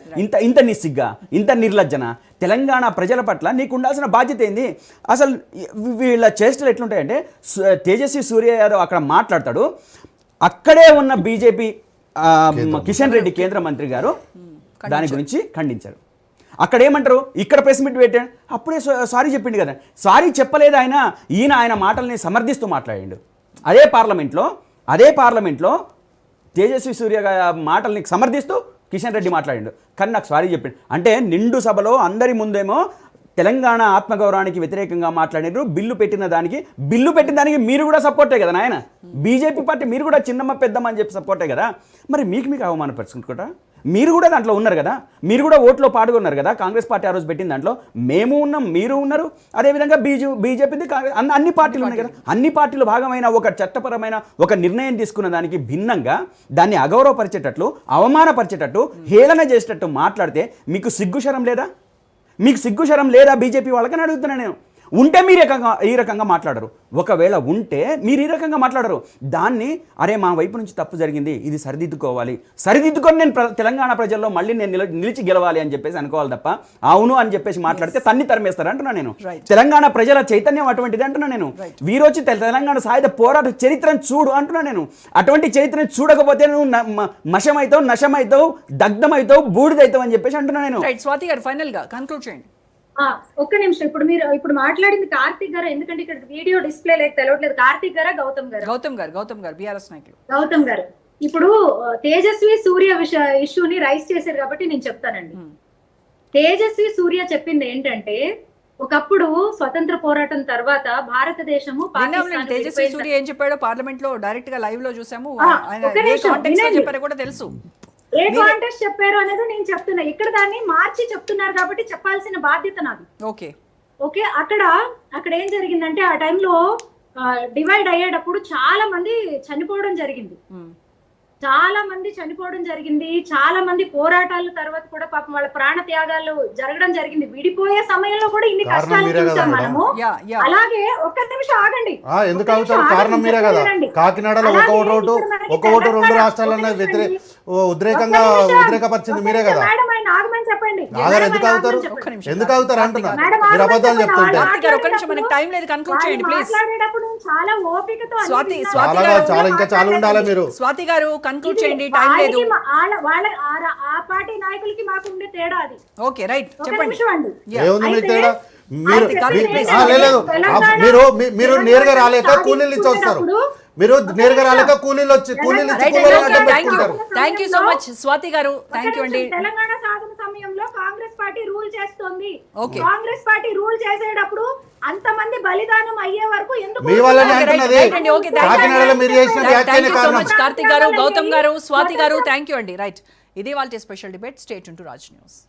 ఇంత నిస్సిగ్గా, ఇంత నిర్లజ్జన తెలంగాణ ప్రజల పట్ల నీకు ఉండాల్సిన బాధ్యత ఏంది? అసలు వీళ్ళ చేష్టలు ఎట్లుంటాయంటే తేజస్వి సూర్య యాదవ్ అక్కడ మాట్లాడతాడు, అక్కడే ఉన్న బీజేపీ కిషన్ రెడ్డి కేంద్ర మంత్రి గారు దాని గురించి ఖండించారు. అక్కడ ఏమంటారు, ఇక్కడ ప్రెస్ మీట్ పెట్టాడు, అప్పుడే సారీ చెప్పిండు కదా. సారీ చెప్పలేదు ఆయన మాటల్ని సమర్థిస్తూ మాట్లాడిండు. అదే పార్లమెంట్లో తేజస్వి సూర్య మాటల్ని సమర్థిస్తూ కిషన్ రెడ్డి మాట్లాడిండు, కానీ నాకు సారీ చెప్పిండు. అంటే నిండు సభలో అందరి ముందేమో తెలంగాణ ఆత్మగౌరవానికి వ్యతిరేకంగా మాట్లాడినారు. బిల్లు పెట్టిన దానికి మీరు కూడా సపోర్టే కదా నాయన. బీజేపీ పార్టీ మీరు కూడా చిన్నమ్మ పెద్దమ్మ అని చెప్పి సపోర్టే కదా. మరి మీకు అవమానపరుచుకుంటా మీరు కూడా దాంట్లో ఉన్నారు కదా, మీరు కూడా ఓట్లో పాల్గొన్నారు కదా. కాంగ్రెస్ పార్టీ ఆ రోజు పెట్టిన దాంట్లో మేము ఉన్నాం, మీరు ఉన్నారు. అదేవిధంగా బీజేపీ అన్ని పార్టీలు ఉన్నాయి కదా. అన్ని పార్టీలు భాగమైన ఒక చట్టపరమైన ఒక నిర్ణయం తీసుకున్న దానికి భిన్నంగా దాన్ని అగౌరవపరిచేటట్లు, అవమానపరిచేటట్టు, హేళన చేసేటట్టు మాట్లాడితే మీకు సిగ్గుశరం లేదా బీజేపీ వాళ్ళకని అడుగుతున్నా నేను. ఉంటే మీరు ఈ రకంగా మాట్లాడరు. ఒకవేళ ఉంటే మీరు ఈ రకంగా మాట్లాడరు. దాన్ని అరే మా వైపు నుంచి తప్పు జరిగింది, ఇది సరిదిద్దుకొని నేను తెలంగాణ ప్రజల్లో మళ్ళీ నేను నిలిచి గెలవాలి అని చెప్పేసి అనుకోవాలి తప్ప అవును అని చెప్పేసి మాట్లాడితే తన్ని తరిమేస్తారు అంటున్నా నేను. తెలంగాణ ప్రజల చైతన్యం అటువంటిది అంటున్నా నేను. వీరోచి తెలంగాణ సాయుధ పోరాట చరిత్రను చూడు అంటున్నా నేను. అటువంటి చరిత్రను చూడకపోతే నువ్వు మషమవుతావు, నశమవుతావు, దగ్ధమవుతావు, బూడిదవుతావు అని చెప్పేసి అంటున్నా నేను. స్వాతి గారు ఫైనల్ గా కన్క్లూడ్ చేయండి. ఒక్క నిమిషం, ఇప్పుడు మాట్లాడింది కార్తీక్ గారు, ఎందుకంటే ఇక్కడ వీడియో డిస్ప్లే లేక తెలవట్లేదు. కార్తీక్ గారా గౌతమ్ గారు బీఆర్ఎస్ నాయకులు. గౌతమ్ గారు ఇప్పుడు తేజస్వి సూర్య ఇష్యూని రైజ్ చేశారు కాబట్టి నేను చెప్తానండి. తేజస్వి సూర్య చెప్పింది ఏంటంటే, ఒకప్పుడు స్వతంత్ర పోరాటం తర్వాత భారతదేశము తేజస్వి సూర్య ఏం చెప్పాడో పార్లమెంట్ లో డైరెక్ట్ గా లైవ్ లో చూసాము. చెప్పారో కూడా తెలుసు. ఏ కాంటెక్స్ట్ చెప్పారు అనేది నేను చెప్తున్నా. ఇక్కడ దాన్ని మార్చి చెప్తున్నారు కాబట్టి చెప్పాల్సిన బాధ్యత నాది. ఓకే అక్కడ ఏం జరిగిందంటే, ఆ టైంలో డివైడ్ అయ్యేటప్పుడు చాలా మంది చనిపోవడం జరిగింది. చాలా మంది పోరాటాల తర్వాత కూడా పాపం వాళ్ళ ప్రాణ త్యాగాలు జరగడం జరిగింది. విడిపోయే సమయంలో కూడా ఇన్ని కష్టాలు చూసాం మనము. అలాగే ఒక్క నిమిషం ఆగండి. ఎందుకు అవుతారు? కారణం మీరే కదా. కాకినాడలో ఒక ఓటు 2 రాష్ట్రాలన్న ఉద్రేకంగా ఉద్రేకపరిచింది మీరే కదా. మేడం ఆయన ఆగమని చెప్పండి. ఆగారు, ఎందుకు అవుతారు? ఒక్క నిమిషం. ఎందుకు అవుతారు అంటున్నా, మేడం, మీరు అబద్ధాలు చెప్తుంటే. కార్తీక్ గారు, ఒక్క నిమిషం, మనకి టైం లేదు, కన్క్లూడ్ చేయండి ప్లీజ్. మాట్లాడేటప్పుడు చాలా ఓపికతో అన్ని స్వాతి విన్నారు. స్వాతి చాలా గారు, చాలా ఇంకా చాలా ఉండాలి మీరు. స్వాతి గారు కన్క్లూడ్ చేయండి, టైం లేదు. వాళ్ళ ఆ పార్టీ నాయకులకి మాకు ఉండే తేడా అది. ఓకే రైట్, ఒక చెప్పండి. నిమిషం అండి. ఏముంది మీకు అయితే తేడా? మీరు కార్తీక్, please. లేదు మీరు నేరుగా రాలేక కూలీలు ఇచ్చి వస్తారు. మీరు నేరుగా రాలేక కూలీలు వచ్చి కూలీలు ఇచ్చి రైట్, కూలీలు ఓకే, అడ్డం థ్యాంక్ యూ, పెట్టుకుంటారు. Thank you so much Swathi గారు, థ్యాంక్ యూ అండి. తెలంగాణ సాధన సమయంలో కాంగ్రెస్ పార్టీ రూల్ చేస్తోంది. ఓకే. కాంగ్రెస్ పార్టీ రూల్ చేసేటప్పుడు అంతమంది బలిదానం అయ్యే వరకు ఎందుకు మీ వల్లనే ఓకే, రైట్, అంటున్నది. రైట్ అండి, ఓకే, థ్యాంక్ యూ. కాకినాడలో మీరు చేసిన వ్యాఖ్యనే థ్యాంక్ యూ సో కారణం. మచ్ కార్తీక్ గారు, గౌతమ్ గారు, స్వాతి గారు, థ్యాంక్ యూ అండి. రైట్, ఇది వాళ్ళ special debate. Stay tune to Raj news.